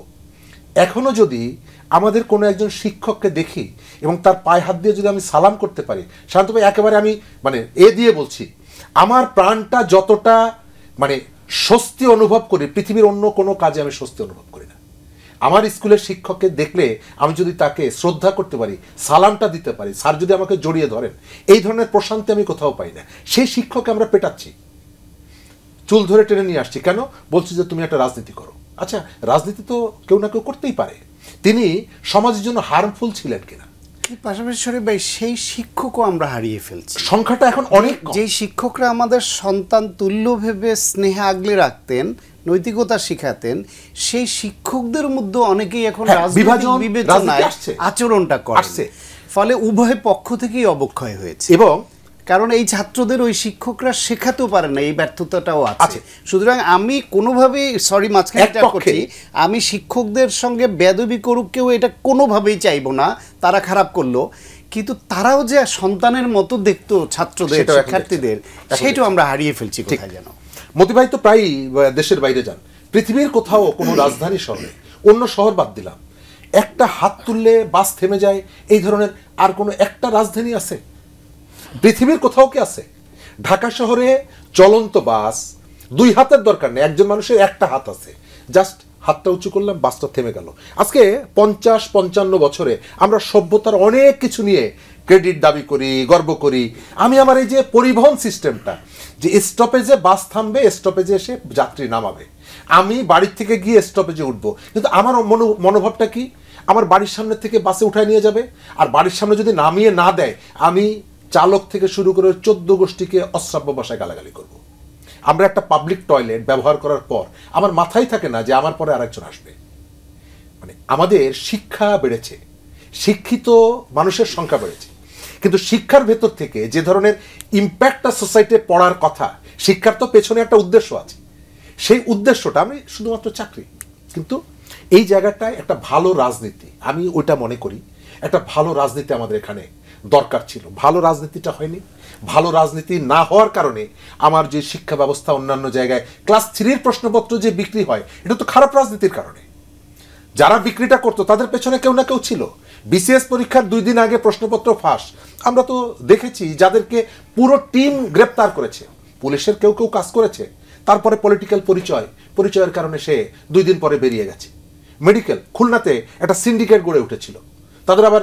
এখনো যদি আমাদের কোনো একজন শিক্ষককে দেখি এবং তার পায়ে হাত দিয়ে যদি আমি সালাম করতে পারি, শান্ত ভাই একেবারে আমি মানে দিয়ে বলছি, আমার প্রাণটা যতটা মানে স্বস্তি অনুভব করি, পৃথিবীর অন্য কোনো কাজে আমি স্বস্তি অনুভব করি না। আমার স্কুলের শিক্ষককে দেখলে আমি যদি তাকে শ্রদ্ধা করতে পারি, সালামটা দিতে পারি, স্যার যদি আমাকে জড়িয়ে ধরেন, এই ধরনের প্রশান্তি আমি কোথাও পাই না। সেই শিক্ষককে আমরা পেটাচ্ছি, চুল ধরে টেনে নিয়ে আসছি, কেন? বলছি যে তুমি একটা রাজনীতি করো। আচ্ছা, রাজনীতি তো কেউ না কেউ করতেই পারে, তিনি সমাজের জন্য হার্মফুল ছিলেন কিনা? পাশাপাশি শরীফ ভাই, সেই শিক্ষকও আমরা হারিয়ে ফেলছি। সংখ্যাটা এখন অনেক কম। যে শিক্ষকরা আমাদের সন্তান তুল্য ভেবে স্নেহে আগলে রাখতেন, নৈতিকতা শিখাতেন, সেই শিক্ষকদের মধ্যে অনেকেই এখন বিভাজন বিবেচনায় আচরণটা করছে, ফলে উভয় পক্ষ থেকেই অবক্ষয় হয়েছে। এবং কারণ এই ছাত্রদের ওই শিক্ষকরা শেখাতেও পারে না, এই ব্যর্থতাটাও আছে। সুতরাং আমি কোনোভাবেই, সরি মাঝখানে করছি, আমি শিক্ষকদের সঙ্গে বেয়াদবি করুক কেউ, এটা কোনোভাবেই চাইবো না, তারা খারাপ করলো, কিন্তু তারাও যে সন্তানের মতো দেখতো ছাত্রদের, শিক্ষার্থীদের, সেটাও আমরা হারিয়ে ফেলছি কোথায় যেন। মতি ভাই তো প্রায়ই দেশের বাইরে যান, পৃথিবীর কোথাও কোনো রাজধানী শহরে, অন্য শহর বাদ দিলাম, একটা হাত তুললে বাস থেমে যায়, এই ধরনের আর কোনো একটা রাজধানী আছে পৃথিবীর কোথাও কি আছে? ঢাকা শহরে চলন্ত বাস, দুই হাতের দরকার নেই, একজন মানুষের একটা হাত আছে, জাস্ট হাতটা উঁচু করলাম, বাসটা থেমে গেল। আজকে 50-55 বছরে আমরা সভ্যতার অনেক কিছু নিয়ে ক্রেডিট দাবি করি, গর্ব করি। আমি আমার এই যে পরিবহন সিস্টেমটা, যে স্টপেজে বাস থামবে, স্টপেজে এসে যাত্রী নামাবে, আমি বাড়ির থেকে গিয়ে স্টপেজে উঠবো, কিন্তু আমার মনোভাবটা কি? আমার বাড়ির সামনে থেকে বাসে উঠায় নিয়ে যাবে, আর বাড়ির সামনে যদি নামিয়ে না দেয়, আমি চালক থেকে শুরু করে 14 গোষ্ঠীকে অশ্রাব্য ভাষায় গালাগালি করব। আমরা একটা পাবলিক টয়লেট ব্যবহার করার পর আমার মাথায় থাকে না যে আমার পরে আরেকজন আসবে। মানে আমাদের শিক্ষা বেড়েছে, শিক্ষিত মানুষের সংখ্যা বেড়েছে, কিন্তু শিক্ষার ভেতর থেকে যে ধরনের ইম্প্যাক্টটা সোসাইটিতে পড়ার কথা, শিক্ষার তো পেছনে একটা উদ্দেশ্য আছে, সেই উদ্দেশ্যটা আমি শুধুমাত্র চাকরি। কিন্তু এই জায়গাটায় একটা ভালো রাজনীতি, আমি ওইটা মনে করি একটা ভালো রাজনীতি আমাদের এখানে দরকার ছিল। ভালো রাজনীতিটা হয়নি। ভালো রাজনীতি না হওয়ার কারণে আমার যে শিক্ষা ব্যবস্থা অন্যান্য জায়গায় ক্লাস 3-র প্রশ্নপত্র যে বিক্রি হয়, এটা তো খারাপ রাজনীতির কারণে। যারা বিক্রিটা করতো তাদের পেছনে কেউ না কেউ ছিল। বিসিএস পরীক্ষার 2 দিন আগে প্রশ্নপত্র ফাঁস, আমরা তো দেখেছি, যাদেরকে পুরো টিম গ্রেপ্তার করেছে, পুলিশের কেউ কেউ কাজ করেছে, তারপরে পলিটিক্যাল পরিচয়ের কারণে সে 2 দিন পরে বেরিয়ে গেছে। মেডিকেল খুলনাতে একটা সিন্ডিকেট গড়ে উঠেছিল, তাদের আবার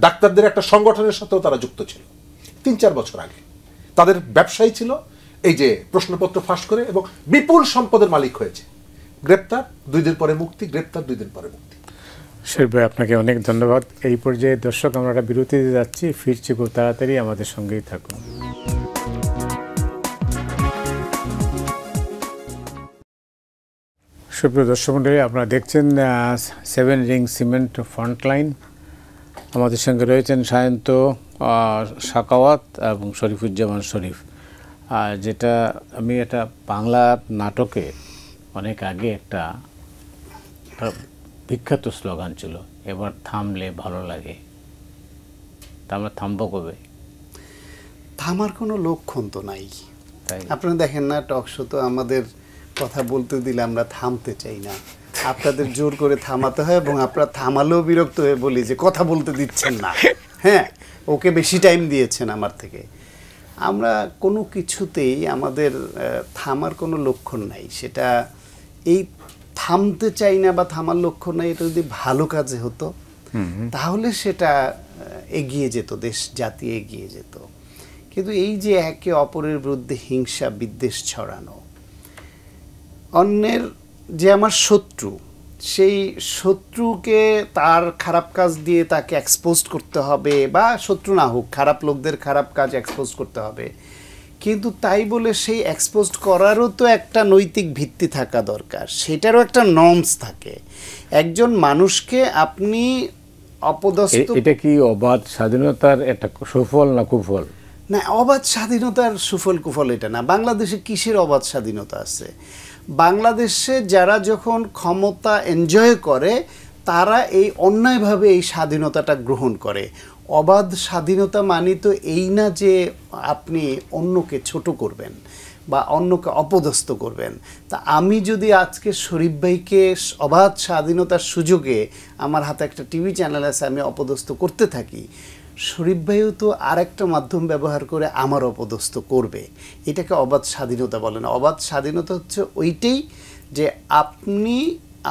ডাক্তারদের একটা সংগঠনের সাথেও তারা যুক্ত ছিল 3-4 বছর আগে। তাদের ব্যবসায়ী ছিল এই যে প্রশ্নপত্র ফাঁস করে, এবং বিপুল সম্পদের মালিক হয়েছে। গ্রেপ্তার 2 দিন পরে মুক্তি, গ্রেপ্তার 2 দিন পরে মুক্তি। শরীফ ভাই, আপনাকে অনেক ধন্যবাদ। এই পর্যায়ে দর্শক, আমরা একটা বিরতিতে যাচ্ছি, ফিরছি খুব তাড়াতাড়ি, আমাদের সঙ্গেই থাকুন। সুপ্রিয় দর্শক মণ্ডলী, আপনারা দেখছেন 7 রিং সিমেন্ট ফ্রন্টলাইন। আমাদের সঙ্গে রয়েছেন সায়ন্ত, সাকাওয়াত এবং শরীফুজ্জামান শরীফ। যেটা আমি একটা বাংলা নাটকে অনেক আগে একটা বিখ্যাত স্লোগান ছিল, এবার থামলে ভালো লাগে। তা আমরা থামবো কবে? থামার কোনো লক্ষণ তো নাই। তাই আপনারা দেখেন না, টক শো তো আমাদের কথা বলতে দিলে আমরা থামতে চাই না, আপনাদের জোর করে থামাতে হয়, এবং আপনারা থামালেও বিরক্ত হয়ে বলি যে কথা বলতে দিচ্ছেন না, হ্যাঁ ওকে বেশি টাইম দিয়েছেন আমার থেকে। আমরা কোনো কিছুতেই আমাদের থামার কোনো লক্ষণ নাই। সেটা এই থামতে চাই না বা থামার লক্ষণ নাই, এটা যদি ভালো কাজে হতো তাহলে সেটা এগিয়ে যেত, দেশ জাতি এগিয়ে যেত। কিন্তু এই যে একে অপরের বিরুদ্ধে হিংসা বিদ্বেষ ছড়ানো, অন্যের যে আমার শত্রু, সেই শত্রুকে তার খারাপ কাজ দিয়ে তাকে এক্সপোজ করতে হবে, বা শত্রু না হোক, খারাপ লোকদের খারাপ কাজ এক্সপোজ করতে হবে, কিন্তু তাই বলে সেই এক্সপোজ করারও তো একটা নৈতিক ভিত্তি থাকা দরকার, সেটারও একটা নর্মস থাকে। একজন মানুষকে আপনি অপদস্থ, এটা কি অবাধ স্বাধীনতার একটা সুফল না কুফল? না, অবাধ স্বাধীনতার সুফল কুফল এটা না। বাংলাদেশে কিসের অবাধ স্বাধীনতা আছে? বাংলাদেশে যারা যখন ক্ষমতা এনজয় করে, তারা এই অন্যায়ভাবে এই স্বাধীনতাটা গ্রহণ করে। অবাধ স্বাধীনতা মানে তো এই না যে আপনি অন্যকে ছোট করবেন বা অন্যকে অপদস্থ করবেন। তা আমি যদি আজকে শরীফ ভাইকে অবাধ স্বাধীনতার সুযোগে, আমার হাতে একটা টিভি চ্যানেল আছে, আমি অপদস্থ করতে থাকি, শরীফ ভাইও তো আরেকটা মাধ্যম ব্যবহার করে আমার অপদস্থ করবে, এটাকে অবাধ স্বাধীনতা বলে না। অবাধ স্বাধীনতা হচ্ছে ওইটাই যে আপনি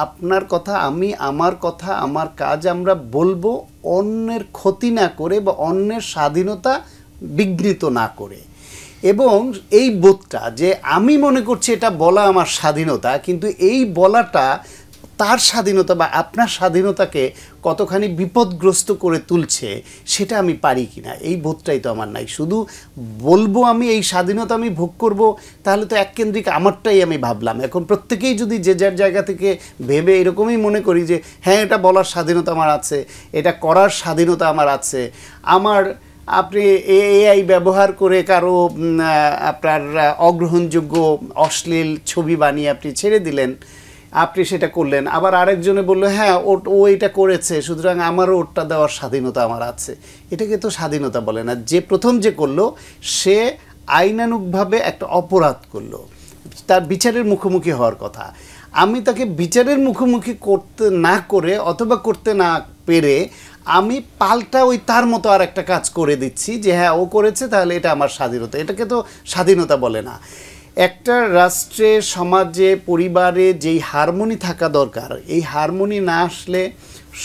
আপনার কথা, আমি আমার কথা, আমার কাজ আমরা বলবো অন্যের ক্ষতি না করে বা অন্যের স্বাধীনতা বিঘ্নিত না করে। এবং এই বোধটা যে আমি মনে করছি এটা বলা আমার স্বাধীনতা, কিন্তু এই বলাটা তার স্বাধীনতা বা আপনার স্বাধীনতাকে কতখানি বিপদগ্রস্ত করে তুলছে সেটা আমি পারি কিনা, এই বোধটাই তো আমার নাই। শুধু বলবো আমি এই স্বাধীনতা আমি ভোগ করব, তাহলে তো এককেন্দ্রিক আমারটাই আমি ভাবলাম। এখন প্রত্যেকেই যদি যে যার জায়গা থেকে ভেবে এরকমই মনে করি যে হ্যাঁ এটা বলার স্বাধীনতা আমার আছে, এটা করার স্বাধীনতা আমার আছে, আমার আপনি এআই ব্যবহার করে কারো আপনার অগ্রহণযোগ্য অশ্লীল ছবি বানিয়ে আপনি ছেড়ে দিলেন, আপনি সেটা করলেন, আবার আরেকজনে বললো হ্যাঁ ও এটা করেছে সুতরাং আমারও ওটা দেওয়ার স্বাধীনতা আমার আছে। এটাকে তো স্বাধীনতা বলে না। যে প্রথম যে করলো সে আইনানুগভাবে একটা অপরাধ করলো, তার বিচারের মুখোমুখি হওয়ার কথা। আমি তাকে বিচারের মুখোমুখি করতে না করে অথবা করতে না পেরে আমি পাল্টা ওই তার মতো আর একটা কাজ করে দিচ্ছি যে হ্যাঁ ও করেছে তাহলে এটা আমার স্বাধীনতা। এটাকে তো স্বাধীনতা বলে না। একটা রাষ্ট্রে, সমাজে, পরিবারে যেই হারমোনি থাকা দরকার, এই হারমোনি না আসলে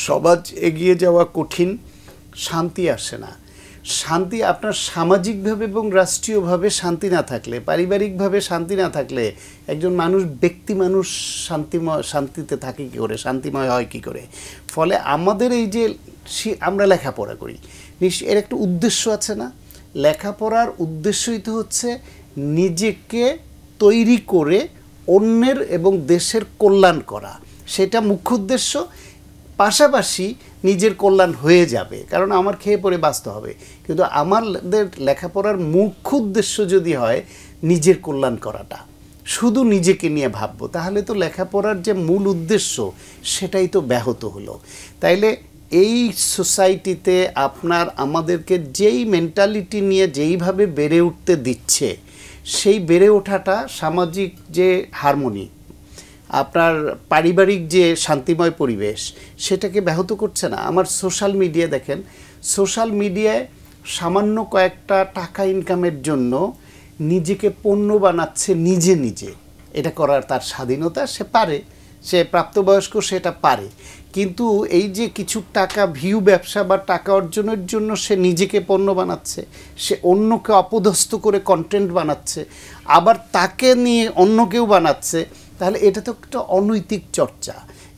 সমাজ এগিয়ে যাওয়া কঠিন, শান্তি আসে না। শান্তি আপনার সামাজিকভাবে এবং রাষ্ট্রীয়ভাবে শান্তি না থাকলে, পারিবারিকভাবে শান্তি না থাকলে একজন মানুষ, ব্যক্তি মানুষ শান্তিতে থাকে কী করে, শান্তিময় হয় কী করে? ফলে আমাদের এই যে আমরা লেখাপড়া করি, নিশ্চয়ই এর একটা উদ্দেশ্য আছে না? লেখাপড়ার উদ্দেশ্যই তো হচ্ছে নিজেকে তৈরি করে অন্যের এবং দেশের কল্যাণ করা, সেটা মুখ্য উদ্দেশ্য। পাশাপাশি নিজের কল্যাণ হয়ে যাবে, কারণ আমার খেয়ে পরে বাঁচতে হবে। কিন্তু আমাদের লেখাপড়ার মুখ্য উদ্দেশ্য যদি হয় নিজের কল্যাণ করাটা, শুধু নিজেকে নিয়ে ভাববো, তাহলে তো লেখাপড়ার যে মূল উদ্দেশ্য সেটাই তো ব্যাহত হলো। তাইলে এই সোসাইটিতে আমাদেরকে যেই মেন্টালিটি নিয়ে যেইভাবে বেড়ে উঠতে দিচ্ছে, সেই বেড়ে ওঠাটা সামাজিক যে হারমোনি, আপনার পারিবারিক যে শান্তিময় পরিবেশ, সেটাকে ব্যাহত করছে না। আমার সোশ্যাল মিডিয়া দেখেন, সোশ্যাল মিডিয়ায় সামান্য কয়েকটা টাকা ইনকামের জন্য নিজেকে পণ্য বানাচ্ছে নিজে নিজে। এটা করার তার স্বাধীনতা, সে পারে, সে প্রাপ্তবয়স্ক, সেটা পারে। কিন্তু এই যে কিছু টাকা ভিউ ব্যবসা বা টাকা অর্জনের জন্য সে নিজেকে পণ্য বানাচ্ছে, সে অন্যকে অপদস্থ করে কন্টেন্ট বানাচ্ছে, আবার তাকে নিয়ে অন্য কেউ বানাচ্ছে, তাহলে এটা তো একটা অনৈতিক চর্চা।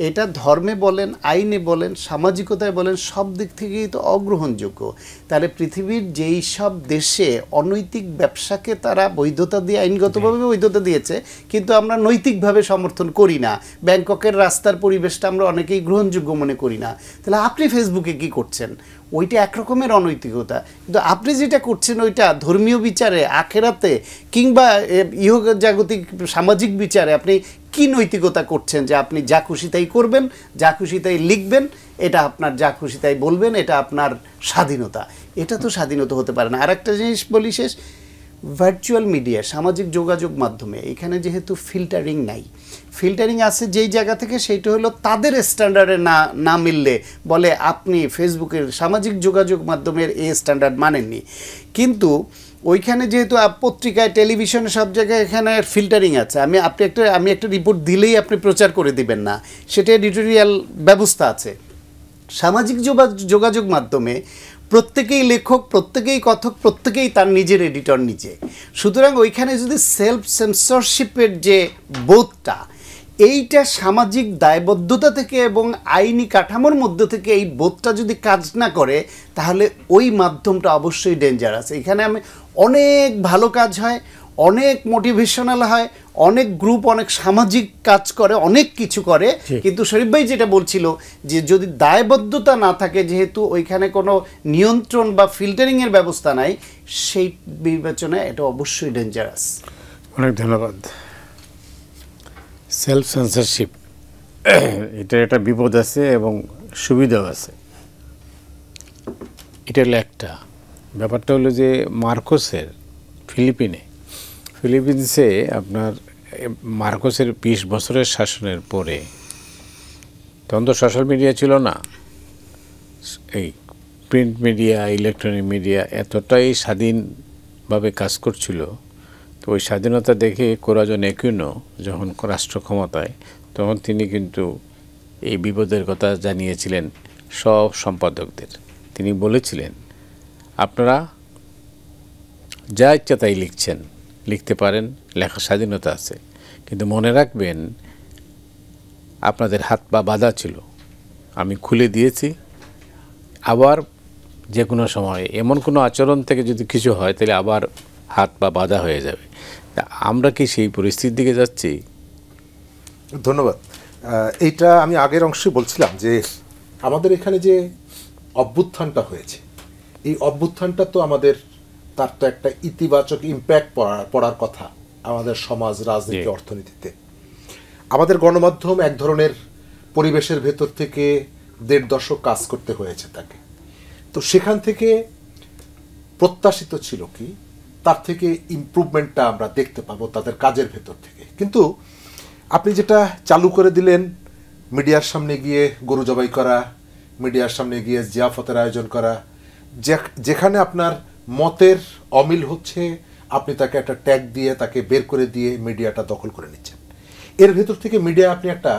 এটা ধর্মে বলেন, আইনে বলেন, সামাজিকতায় বলেন, সব দিক থেকেই তো অগ্রহণযোগ্য। তাহলে পৃথিবীর যেই সব দেশে অনৈতিক ব্যবসাকে তারা বৈধতা দিয়ে, আইনগতভাবে বৈধতা দিয়েছে, কিন্তু আমরা নৈতিকভাবে সমর্থন করি না। ব্যাংককের রাস্তার পরিবেশটা আমরা অনেকেই গ্রহণযোগ্য মনে করি না। তাহলে আপনি ফেসবুকে কি করছেন? ওইটা একরকমের অনৈতিকতা। কিন্তু আপনি যেটা করছেন ওইটা ধর্মীয় বিচারে, আখেরাতে কিংবা ইহজাগতিক সামাজিক বিচারে আপনি কি নৈতিকতা করছেন যে আপনি যা খুশি তাই করবেন, যা খুশি তাই লিখবেন, এটা আপনার যা খুশি তাই বলবেন, এটা আপনার স্বাধীনতা? এটা তো স্বাধীনতা হতে পারে না। আর একটা জিনিস বলি শেষ, ভার্চুয়াল মিডিয়া, সামাজিক যোগাযোগ মাধ্যমে এখানে যেহেতু ফিল্টারিং নাই, ফিল্টারিং আছে যেই জায়গা থেকে, সেইটা হলো তাদের স্ট্যান্ডার্ডে না মিললে বলে আপনি ফেসবুকের সামাজিক যোগাযোগ মাধ্যমের এই স্ট্যান্ডার্ড মানেননি। কিন্তু ওইখানে যেহেতু পত্রিকায়, টেলিভিশনে, সব জায়গায় এখানে ফিল্টারিং আছে। আমি একটা রিপোর্ট দিলেই আপনি প্রচার করে দিবেন না, সেটা এডিটোরিয়াল ব্যবস্থা আছে। সামাজিক যোগাযোগ মাধ্যমে প্রত্যেকেই লেখক, প্রত্যেকেই কথক, প্রত্যেকেই তার নিজের এডিটর নিজে। সুতরাং ওইখানে যদি সেলফ সেন্সরশিপের যে বোধটা, এইটা সামাজিক দায়বদ্ধতা থেকে এবং আইনি কাঠামোর মধ্যে থেকে এই বোধটা যদি কাজ না করে, তাহলে ওই মাধ্যমটা অবশ্যই ডেঞ্জারাস। এখানে অনেক ভালো কাজ হয়, অনেক মোটিভেশনাল হয়, অনেক গ্রুপ অনেক সামাজিক কাজ করে, অনেক কিছু করে। কিন্তু শরীফ ভাই যেটা বলছিল যে যদি দায়বদ্ধতা না থাকে, যেহেতু ওইখানে কোনো নিয়ন্ত্রণ বা ফিল্টারিংয়ের ব্যবস্থা নাই, সেই বিবেচনায় এটা অবশ্যই ডেঞ্জারাস। অনেক ধন্যবাদ। সেলফ সেন্সরশিপ, এটার একটা বিপদ আছে এবং সুবিধাও আছে। এটা হলো একটা ব্যাপারটা হলো যে মার্কোসের ফিলিপিন্সে আপনার মার্কোসের 20 বছরের শাসনের পরে, তখন তো সোশ্যাল মিডিয়া ছিল না, এই প্রিন্ট মিডিয়া, ইলেকট্রনিক মিডিয়া এতটাই স্বাধীনভাবে কাজ করছিল, তো ওই স্বাধীনতা দেখে কোরাজন একুইনো যখন রাষ্ট্র ক্ষমতায়, তখন তিনি কিন্তু এই বিপদের কথা জানিয়েছিলেন সব সম্পাদকদের। তিনি বলেছিলেন, আপনারা যা ইচ্ছা তাই লিখছেন, লিখতে পারেন, লেখার স্বাধীনতা আছে, কিন্তু মনে রাখবেন আপনাদের হাত পা বাঁধা ছিল, আমি খুলে দিয়েছি। আবার যে কোনো সময় এমন কোনো আচরণ থেকে যদি কিছু হয় তাহলে আবার হাত পা বাঁধা হয়ে যাবে। আমরা কি সেই পরিস্থিতির দিকে যাচ্ছি? ধন্যবাদ। এইটা আমি আগের অংশে বলছিলাম যে আমাদের এখানে যে অভ্যুত্থানটা হয়েছে, এই অভ্যুত্থানটা তো আমাদের, তার তো একটা ইতিবাচক ইম্প্যাক্ট পড়ার কথা আমাদের সমাজ, রাজনীতি, অর্থনীতিতে। আমাদের গণমাধ্যম এক ধরনের পরিবেশের ভেতর থেকে 1.5 দশক কাজ করতে হয়েছে তাকে। তো সেখান থেকে প্রত্যাশিত ছিল কি, তার থেকে ইমপ্রুভমেন্টটা আমরা দেখতে পাবো তাদের কাজের ভেতর থেকে। কিন্তু আপনি যেটা চালু করে দিলেন, মিডিয়ার সামনে গিয়ে গরু জবাই করা, মিডিয়ার সামনে গিয়ে জিয়াফতের আয়োজন করা, যেখানে আপনার মতের অমিল হচ্ছে আপনি তাকে একটা ট্যাগ দিয়ে তাকে বের করে দিয়ে মিডিয়াটা দখল করে নিচ্ছেন। এর ভেতর থেকে মিডিয়া আপনি একটা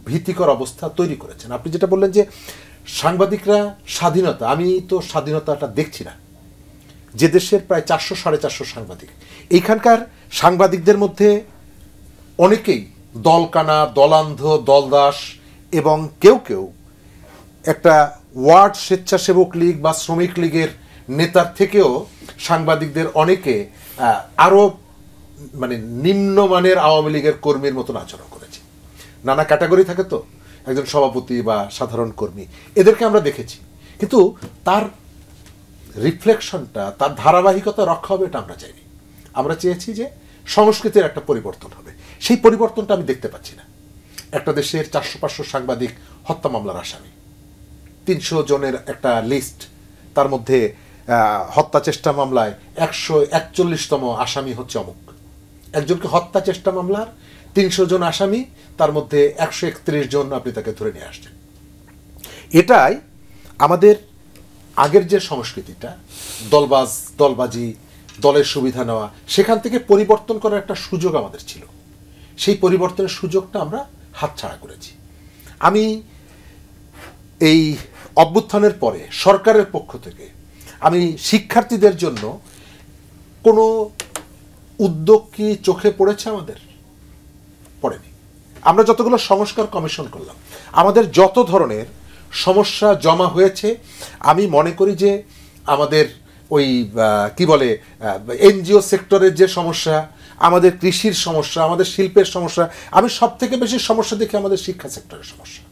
ভীতিকর অবস্থা তৈরি করেছেন। আপনি যেটা বললেন যে সাংবাদিকরা স্বাধীনতা, আমি তো স্বাধীনতাটা দেখছি না। যে দেশের প্রায় 400-450 সাংবাদিক, এইখানকার সাংবাদিকদের মধ্যে অনেকেই দলকানা, দলান্ধ, দলদাস, এবং কেউ কেউ একটা ওয়ার্ড স্বেচ্ছাসেবক লীগ বা শ্রমিক লীগের নেতার থেকেও সাংবাদিকদের অনেকে আরও মানে নিম্নমানের আওয়ামী লীগের কর্মীর মতন আচরণ করেছে। নানা ক্যাটাগরি থাকে তো, একজন সভাপতি বা সাধারণ কর্মী, এদেরকে আমরা দেখেছি। কিন্তু তার রিফ্লেকশনটা, তার ধারাবাহিকতা রক্ষা হবে এটা আমরা চাইনি। আমরা চেয়েছি যে সংস্কৃতির একটা পরিবর্তন হবে। সেই পরিবর্তনটা আমি দেখতে পাচ্ছি না। একটা দেশের 400-500 সাংবাদিক হত্যা মামলার আসামি, 300 জনের একটা লিস্ট, তার মধ্যে হত্যা চেষ্টা মামলায় 141তম আসামি হচ্ছে অমুক। একজনকে হত্যা চেষ্টা মামলার 300 জন আসামি, তার মধ্যে 131 জন আপনি তাকে ধরে নিয়ে আসছেন। এটাই আমাদের আগের যে সংস্কৃতিটা, দলবাজি, দলের সুবিধা নেওয়া, সেখান থেকে পরিবর্তন করার একটা সুযোগ আমাদের ছিল। সেই পরিবর্তনের সুযোগটা আমরা হাতছাড়া করেছি। আমি এই অভ্যুত্থানের পরে সরকারের পক্ষ থেকে আমি শিক্ষার্থীদের জন্য কোনো উদ্যোগ কি চোখে পড়েছে? আমাদের পড়েনি। আমরা যতগুলো সংস্কার কমিশন করলাম, আমাদের যত ধরনের সমস্যা জমা হয়েছে, আমি মনে করি যে আমাদের ওই কি বলে এনজিও সেক্টরের যে সমস্যা, আমাদের কৃষির সমস্যা, আমাদের শিল্পের সমস্যা, আমি সব থেকে বেশি সমস্যা দেখি আমাদের শিক্ষা সেক্টরের সমস্যা।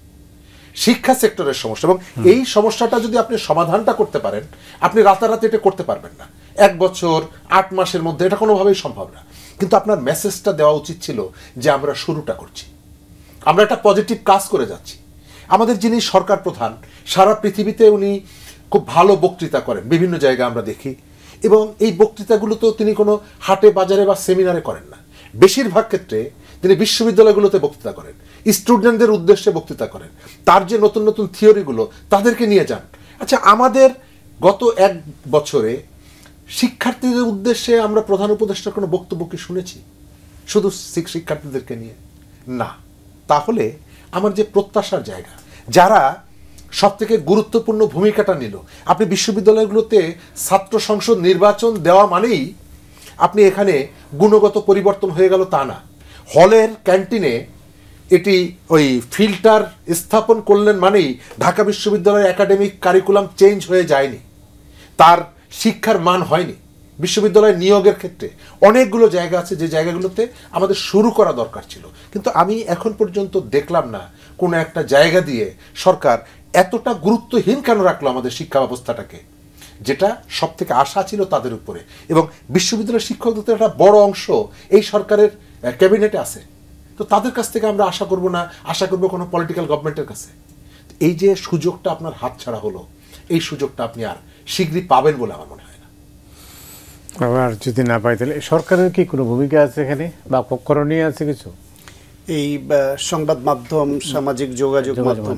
শিক্ষা সেক্টরের সমস্যা, এবং এই সমস্যাটা যদি আপনি সমাধানটা করতে পারেন, আপনি রাতারাতি এটা করতে পারবেন না। 1 বছর 8 মাসের মধ্যে এটা কোনোভাবেই সম্ভব না। কিন্তু আপনার মেসেজটা দেওয়া উচিত ছিল যে আমরা শুরুটা করছি, আমরা একটা পজিটিভ কাজ করে যাচ্ছি। আমাদের যিনি সরকার প্রধান, সারা পৃথিবীতে উনি খুব ভালো বক্তৃতা করেন, বিভিন্ন জায়গায় আমরা দেখি, এবং এই বক্তৃতাগুলো তো তিনি কোনো হাটে বাজারে বা সেমিনারে করেন না। বেশিরভাগ ক্ষেত্রে তিনি বিশ্ববিদ্যালয়গুলোতে বক্তৃতা করেন, স্টুডেন্টদের উদ্দেশ্যে বক্তৃতা করেন, তার যে নতুন নতুন থিওরিগুলো তাদেরকে নিয়ে যান। আচ্ছা, আমাদের গত 1 বছরে শিক্ষার্থীদের উদ্দেশ্যে আমরা প্রধান উপদেষ্টার কোনো বক্তব্য কি শুনেছি? শুধু শিক্ষার্থীদেরকে নিয়ে না। তাহলে আমার যে প্রত্যাশার জায়গা, যারা সব থেকে গুরুত্বপূর্ণ ভূমিকাটা নিল, আপনি বিশ্ববিদ্যালয়গুলোতে ছাত্র সংসদ নির্বাচন দেওয়া মানেই আপনি এখানে গুণগত পরিবর্তন হয়ে গেল তা না। হলের ক্যান্টিনে এটি ওই ফিল্টার স্থাপন করলেন মানেই ঢাকা বিশ্ববিদ্যালয়ের একাডেমিক কারিকুলাম চেঞ্জ হয়ে যায়নি, তার শিক্ষার মান হয়নি। বিশ্ববিদ্যালয় নিয়োগের ক্ষেত্রে অনেকগুলো জায়গা আছে যে জায়গাগুলোতে আমাদের শুরু করা দরকার ছিল, কিন্তু আমি এখন পর্যন্ত দেখলাম না কোনো একটা জায়গা দিয়ে সরকার এতটা গুরুত্বহীন কেন রাখলো আমাদের শিক্ষা ব্যবস্থাটাকে, যেটা সব থেকে আশা ছিল তাদের উপরে। এবং বিশ্ববিদ্যালয়ের শিক্ষকদের একটা বড় অংশ এই সরকারের ক্যাবিনেটে আছে, তো তাদের কাছ থেকে আমরা আশা করব না, আশা করব কোনো পলিটিক্যাল গভর্নমেন্টের কাছে। এই যে সুযোগটা আপনার হাতছাড়া হলো, এই সুযোগটা আপনি আর শীঘ্রই পাবেন বলে আমার মনে হয় না। আবার যদি না পাই তাহলে সরকারের কি কোনো ভূমিকা আছে এখানে, বা করণীয় আছে কিছু? এই সংবাদ মাধ্যম, সামাজিক যোগাযোগ মাধ্যম,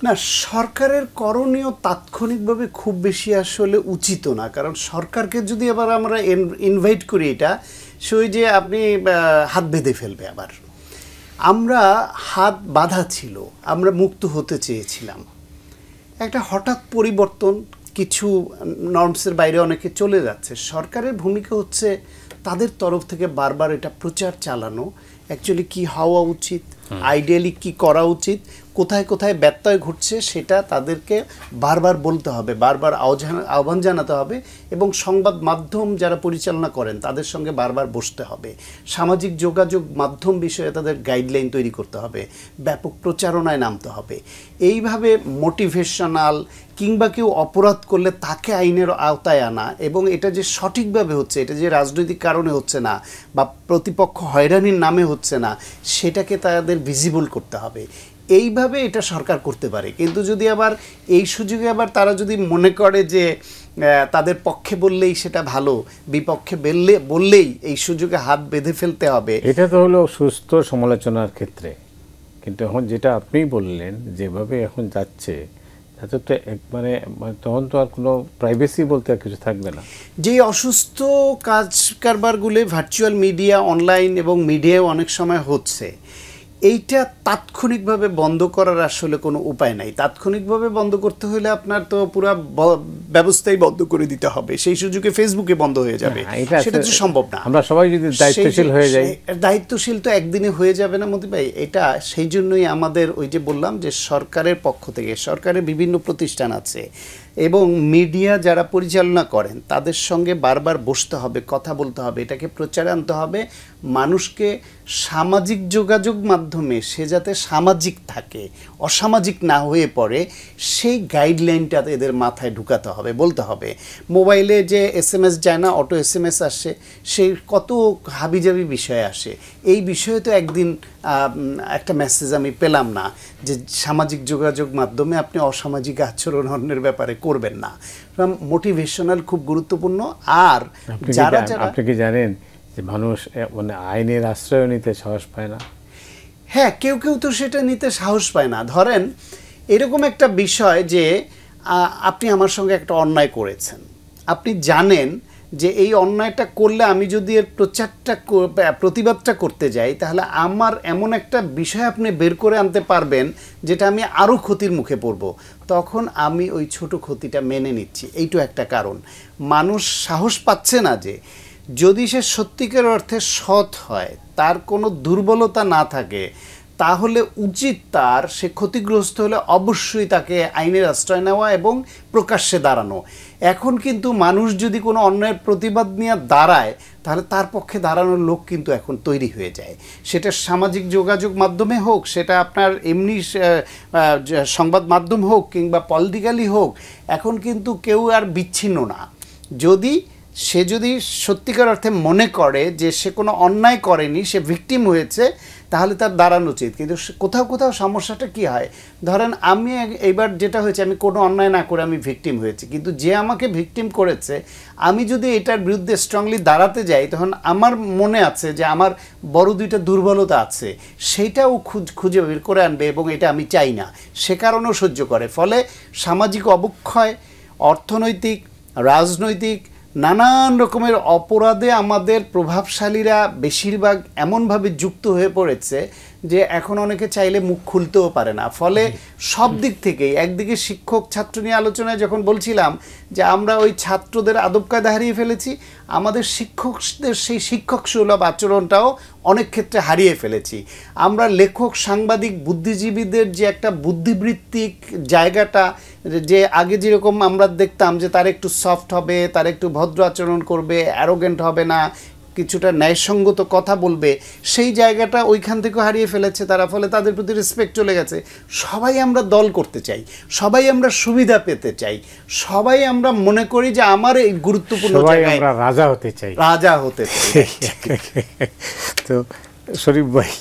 না, সরকারের করণীয় তাৎক্ষণিকভাবে খুব বেশি আসলে উচিত না, কারণ সরকারকে যদি আবার আমরা ইনভাইট করি, এটা সেই যে আপনি হাত বেঁধে ফেলবে। আবার আমরা হাত বাঁধা ছিল, আমরা মুক্ত হতে চেয়েছিলাম, একটা হঠাৎ পরিবর্তন, কিছু নর্মসের বাইরে অনেকে চলে যাচ্ছে। সরকারের ভূমিকা হচ্ছে তাদের তরফ থেকে বারবার এটা প্রচার চালানো, অ্যাকচুয়ালি কি হওয়া উচিত, আইডিয়ালি কি করা উচিত, কোথায় কোথায় ব্যত্যয় ঘটছে সেটা তাদেরকে বারবার বলতে হবে, বারবার আহ্বান জানাতে হবে, এবং সংবাদ মাধ্যম যারা পরিচালনা করেন তাদের সঙ্গে বারবার বসতে হবে, সামাজিক যোগাযোগ মাধ্যম বিষয়ে তাদের গাইডলাইন তৈরি করতে হবে, ব্যাপক প্রচারণায় নামতে হবে। এইভাবে মোটিভেশনাল কিংবা কেউ অপরাধ করলে তাকে আইনের আওতায় আনা, এবং এটা যে সঠিকভাবে হচ্ছে, এটা যে রাজনৈতিক কারণে হচ্ছে না বা প্রতিপক্ষ হয়রানির নামে হচ্ছে না, সেটাকে তাদের ভিজিবল করতে হবে। এইভাবে এটা সরকার করতে পারে। কিন্তু যদি আবার এই সুযোগে আবার তারা যদি মনে করে যে তাদের পক্ষে বললেই সেটা ভালো, বিপক্ষে বললেই এই সুযোগে হাত বেঁধে ফেলতে হবে, এটা তো হলো সুস্থ সমালোচনার ক্ষেত্রে। কিন্তু এখন যেটা আপনি বললেন, যেভাবে এখন যাচ্ছে তাতে তো মানে তখন তো আর কোনো প্রাইভেসি বলতে আর কিছু থাকবে না। যে অসুস্থ কাজ কারবারগুলো ভার্চুয়াল মিডিয়া, অনলাইন এবং মিডিয়ায় অনেক সময় হচ্ছে, এইটা তাৎক্ষণিকভাবে বন্ধ করার আসলে কোনো উপায় নাই। তাৎক্ষণিকভাবে বন্ধ করতে হলে আপনার তো পুরো ব্যবস্থাই বন্ধ করে দিতে হবে, সেই সুযোগে ফেসবুকে বন্ধ হয়ে যাবে, সেটা তো সম্ভব না। আমরা সবাই যদি দায়িত্বশীল হয়ে যাই, দায়িত্বশীল তো একদিনে হয়ে যাবে না মতি ভাই। এটা সেই জন্যই আমাদের ওই যে বললাম যে সরকারের পক্ষ থেকে, সরকারের বিভিন্ন প্রতিষ্ঠান আছে এবং মিডিয়া যারা পরিচালনা করেন তাদের সঙ্গে বারবার বসতে হবে, কথা বলতে হবে, এটাকে প্রচারে আনতে হবে, মানুষকে সামাজিক যোগাযোগ মাধ্যমে সে যাতে সামাজিক থাকে, অসামাজিক না হয়ে পড়ে, সেই গাইডলাইনটা এদের মাথায় ঢুকাতে হবে, বলতে হবে। মোবাইলে যে SMS যায় না, অটো SMS আসে, সেই কত হাবিজাবি বিষয় আসে, এই বিষয়ে তো একদিন একটা মেসেজ আমি পেলাম না যে সামাজিক যোগাযোগ মাধ্যমে আপনি অসামাজিক আচরণ অন্যের ব্যাপারে করবেন না। মোটিভেশনাল খুব গুরুত্বপূর্ণ। আর যারা আপনি কি জানেন যে মানুষ মানে আইনের আশ্রয় নিতে সাহস পায় না? হ্যাঁ, কেউ কেউ তো সেটা নিতে সাহস পায় না। ধরেন এরকম একটা বিষয় যে আপনি আমার সঙ্গে একটা অন্যায় করেছেন, আপনি জানেন যে এই অন্যায়টা করলে আমি যদি এর প্রতিবাদটা করতে যাই তাহলে আমার এমন একটা বিষয় আপনি বের করে আনতে পারবেন যেটা আমি আরও ক্ষতির মুখে পড়ব, তখন আমি ওই ছোট ক্ষতিটা মেনে নিচ্ছি। এইটা একটা কারণ। মানুষ সাহস পাচ্ছে না যে যদি সে সত্যিকার অর্থে সৎ হয়, তার কোনো দুর্বলতা না থাকে, তাহলে উচিত তার সে ক্ষতিগ্রস্ত হলে অবশ্যই তাকে আইনের আশ্রয় নেওয়া এবং প্রকাশ্যে দাঁড়ানো। এখন কিন্তু মানুষ যদি কোনো অন্যায়ের প্রতিবাদ নিয়ে দাঁড়ায় তাহলে তার পক্ষে দাঁড়ানোর লোক কিন্তু এখন তৈরি হয়ে যায়, সেটা সামাজিক যোগাযোগ মাধ্যমে হোক, সেটা আপনার এমনি সংবাদ মাধ্যম হোক কিংবা পলিটিক্যালি হোক। এখন কিন্তু কেউ আর বিচ্ছিন্ন না। সে যদি সত্যিকার অর্থে মনে করে যে সে কোনো অন্যায় করেনি, সে ভিকটিম হয়েছে, তাহলে তার দাঁড়ানো উচিত। কিন্তু কোথাও কোথাও সমস্যাটা কি হয়, ধরেন আমি এইবার যেটা হয়েছে, আমি কোনো অন্যায় না করে আমি ভিকটিম হয়েছি, কিন্তু যে আমাকে ভিকটিম করেছে আমি যদি এটার বিরুদ্ধে স্ট্রংলি দাঁড়াতে যাই, তখন আমার মনে আছে যে আমার বড় দুইটা দুর্বলতা আছে, সেইটাও খুঁজে বের করে আনবে এবং এটা আমি চাই না, সে কারণেও সহ্য করে। ফলে সামাজিক অবক্ষয়, অর্থনৈতিক, রাজনৈতিক নানান রকমের অপরাধে আমাদের প্রভাবশালীরা বেশিরভাগ এমনভাবে যুক্ত হয়ে পড়েছে যে এখন অনেকে চাইলে মুখ খুলতেও পারে না। ফলে সব দিক থেকেই, একদিকে শিক্ষক ছাত্র নিয়ে আলোচনায় যখন বলছিলাম যে আমরা ওই ছাত্রদের আদব কায়দা হারিয়ে ফেলেছি, আমাদের শিক্ষকদের সেই শিক্ষক সুলভ আচরণটাও অনেক ক্ষেত্রে হারিয়ে ফেলেছি। আমরা লেখক, সাংবাদিক, বুদ্ধিজীবীদের যে একটা বুদ্ধিবৃত্তিক জায়গাটা, যে আগে যেরকম আমরা দেখতাম যে তার একটু সফট হবে, তার একটু ভদ্র আচরণ করবে, অ্যারোগেন্ট হবে না, কিছুটা ন্যায়সঙ্গত কথা বলবে, সেই জায়গাটা ওইখান থেকে হারিয়ে ফেলেছে তারা। ফলে তাদের প্রতি রেসপেক্ট চলে গেছে। সবাই আমরা দল করতে চাই, সবাই আমরা সুবিধা পেতে চাই, সবাই আমরা মনে করি যে আমার এই গুরুত্বপূর্ণ জায়গায় রাজা হতে চাই। তো শরীফ ভাই,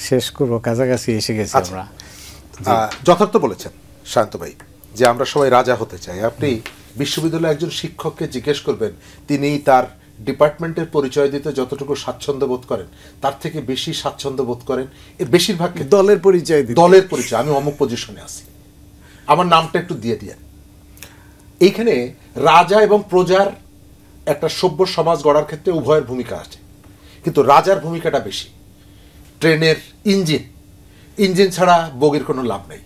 শেষ করবো, কাছাকাছি এসে গেছি আমরা। যথার্থ বলেছেন শান্ত ভাই যে আমরা সবাই রাজা হতে চাই। আপনি বিশ্ববিদ্যালয়ে একজন শিক্ষককে জিজ্ঞেস করবেন, তিনি তার ডিপার্টমেন্টের পরিচয় দিতে যতটুকু স্বাচ্ছন্দ্য বোধ করেন তার থেকে বেশি স্বাচ্ছন্দ্য বোধ করেন এর বেশিরভাগ দলের পরিচয়। আমি অমুক পজিশনে আছি, আমার নামটা একটু দিয়ে দিয়ে। এইখানে রাজা এবং প্রজার একটা সভ্য সমাজ গড়ার ক্ষেত্রে উভয়ের ভূমিকা আছে, কিন্তু রাজার ভূমিকাটা বেশি। ট্রেনের ইঞ্জিন ছাড়া বগির কোনো লাভ নেই,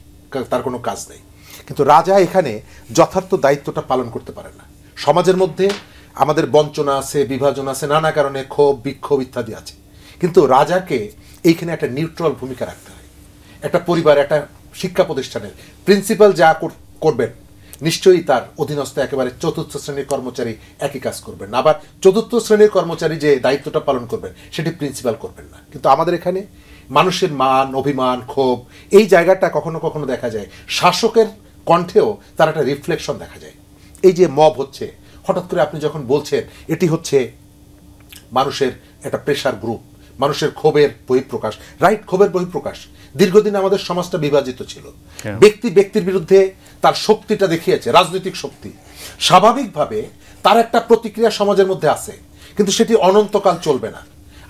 তার কোনো কাজ নেই। কিন্তু রাজা এখানে যথার্থ দায়িত্বটা পালন করতে পারে না। সমাজের মধ্যে আমাদের বঞ্চনা আছে, বিভাজন আছে, নানা কারণে ক্ষোভ বিক্ষোভ ইত্যাদি আছে, কিন্তু রাজাকে এইখানে একটা নিউট্রাল ভূমিকা রাখতে হয়। একটা পরিবার, একটা শিক্ষা প্রতিষ্ঠানের প্রিন্সিপাল যা করবেন নিশ্চয়ই তার অধীনস্থ একেবারে চতুর্থ শ্রেণীর কর্মচারী একই কাজ করবেন না, আবার চতুর্থ শ্রেণীর কর্মচারী যে দায়িত্বটা পালন করবেন সেটি প্রিন্সিপাল করবেন না। কিন্তু আমাদের এখানে মানুষের মান, অভিমান, ক্ষোভ, এই জায়গাটা কখনো কখনো দেখা যায় শাসকের কণ্ঠেও তার একটা রিফ্লেকশন দেখা যায়। এই যে মব হচ্ছে, হঠাৎ করে আপনি যখন বলছেন এটি হচ্ছে মানুষের একটা প্রেশার গ্রুপ, মানুষের ক্ষোভের বহিঃপ্রকাশ, রাইট, ক্ষোভের বহিঃপ্রকাশ। দীর্ঘদিন আমাদের সমাজটা বিভাজিত ছিল, ব্যক্তির বিরুদ্ধে তার শক্তিটা দেখিয়েছে, রাজনৈতিক শক্তি। স্বাভাবিকভাবে তার একটা প্রতিক্রিয়া সমাজের মধ্যে আছে, কিন্তু সেটি অনন্তকাল চলবে না।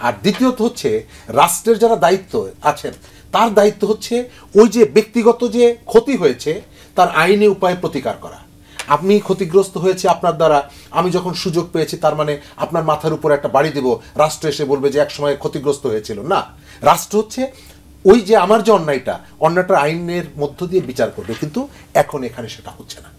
আর দ্বিতীয়ত হচ্ছে রাষ্ট্রের যারা দায়িত্ব আছেন তার দায়িত্ব হচ্ছে ওই যে ব্যক্তিগত যে ক্ষতি হয়েছে তার আইনি উপায়ে প্রতিকার করা। আপনি ক্ষতিগ্রস্ত হয়েছে আপনার দ্বারা, আমি যখন সুযোগ পেয়েছি তার মানে আপনার মাথার উপর একটা বাড়ি দেব, রাষ্ট্র এসে বলবে যে এক সময় ক্ষতিগ্রস্ত হয়েছিল। না, রাষ্ট্র হচ্ছে ওই যে আমার যে অন্যায়টা আইনের মধ্য দিয়ে বিচার করবে, কিন্তু এখন এখানে সেটা হচ্ছে না।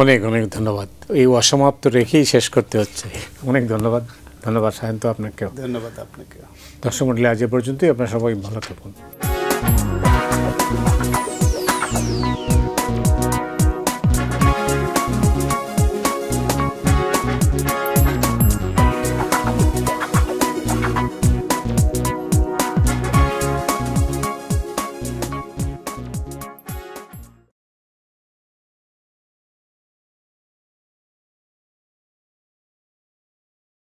অনেক অনেক ধন্যবাদ। এই অসমাপ্ত রেখেই শেষ করতে হচ্ছে। অনেক ধন্যবাদ। ধন্যবাদ সায়ন্ত আপনাকেও। ধন্যবাদ আপনাকে। দর্শক মণ্ডলী, আজ এ পর্যন্তই। আপনারা সবাই ভালো থাকুন।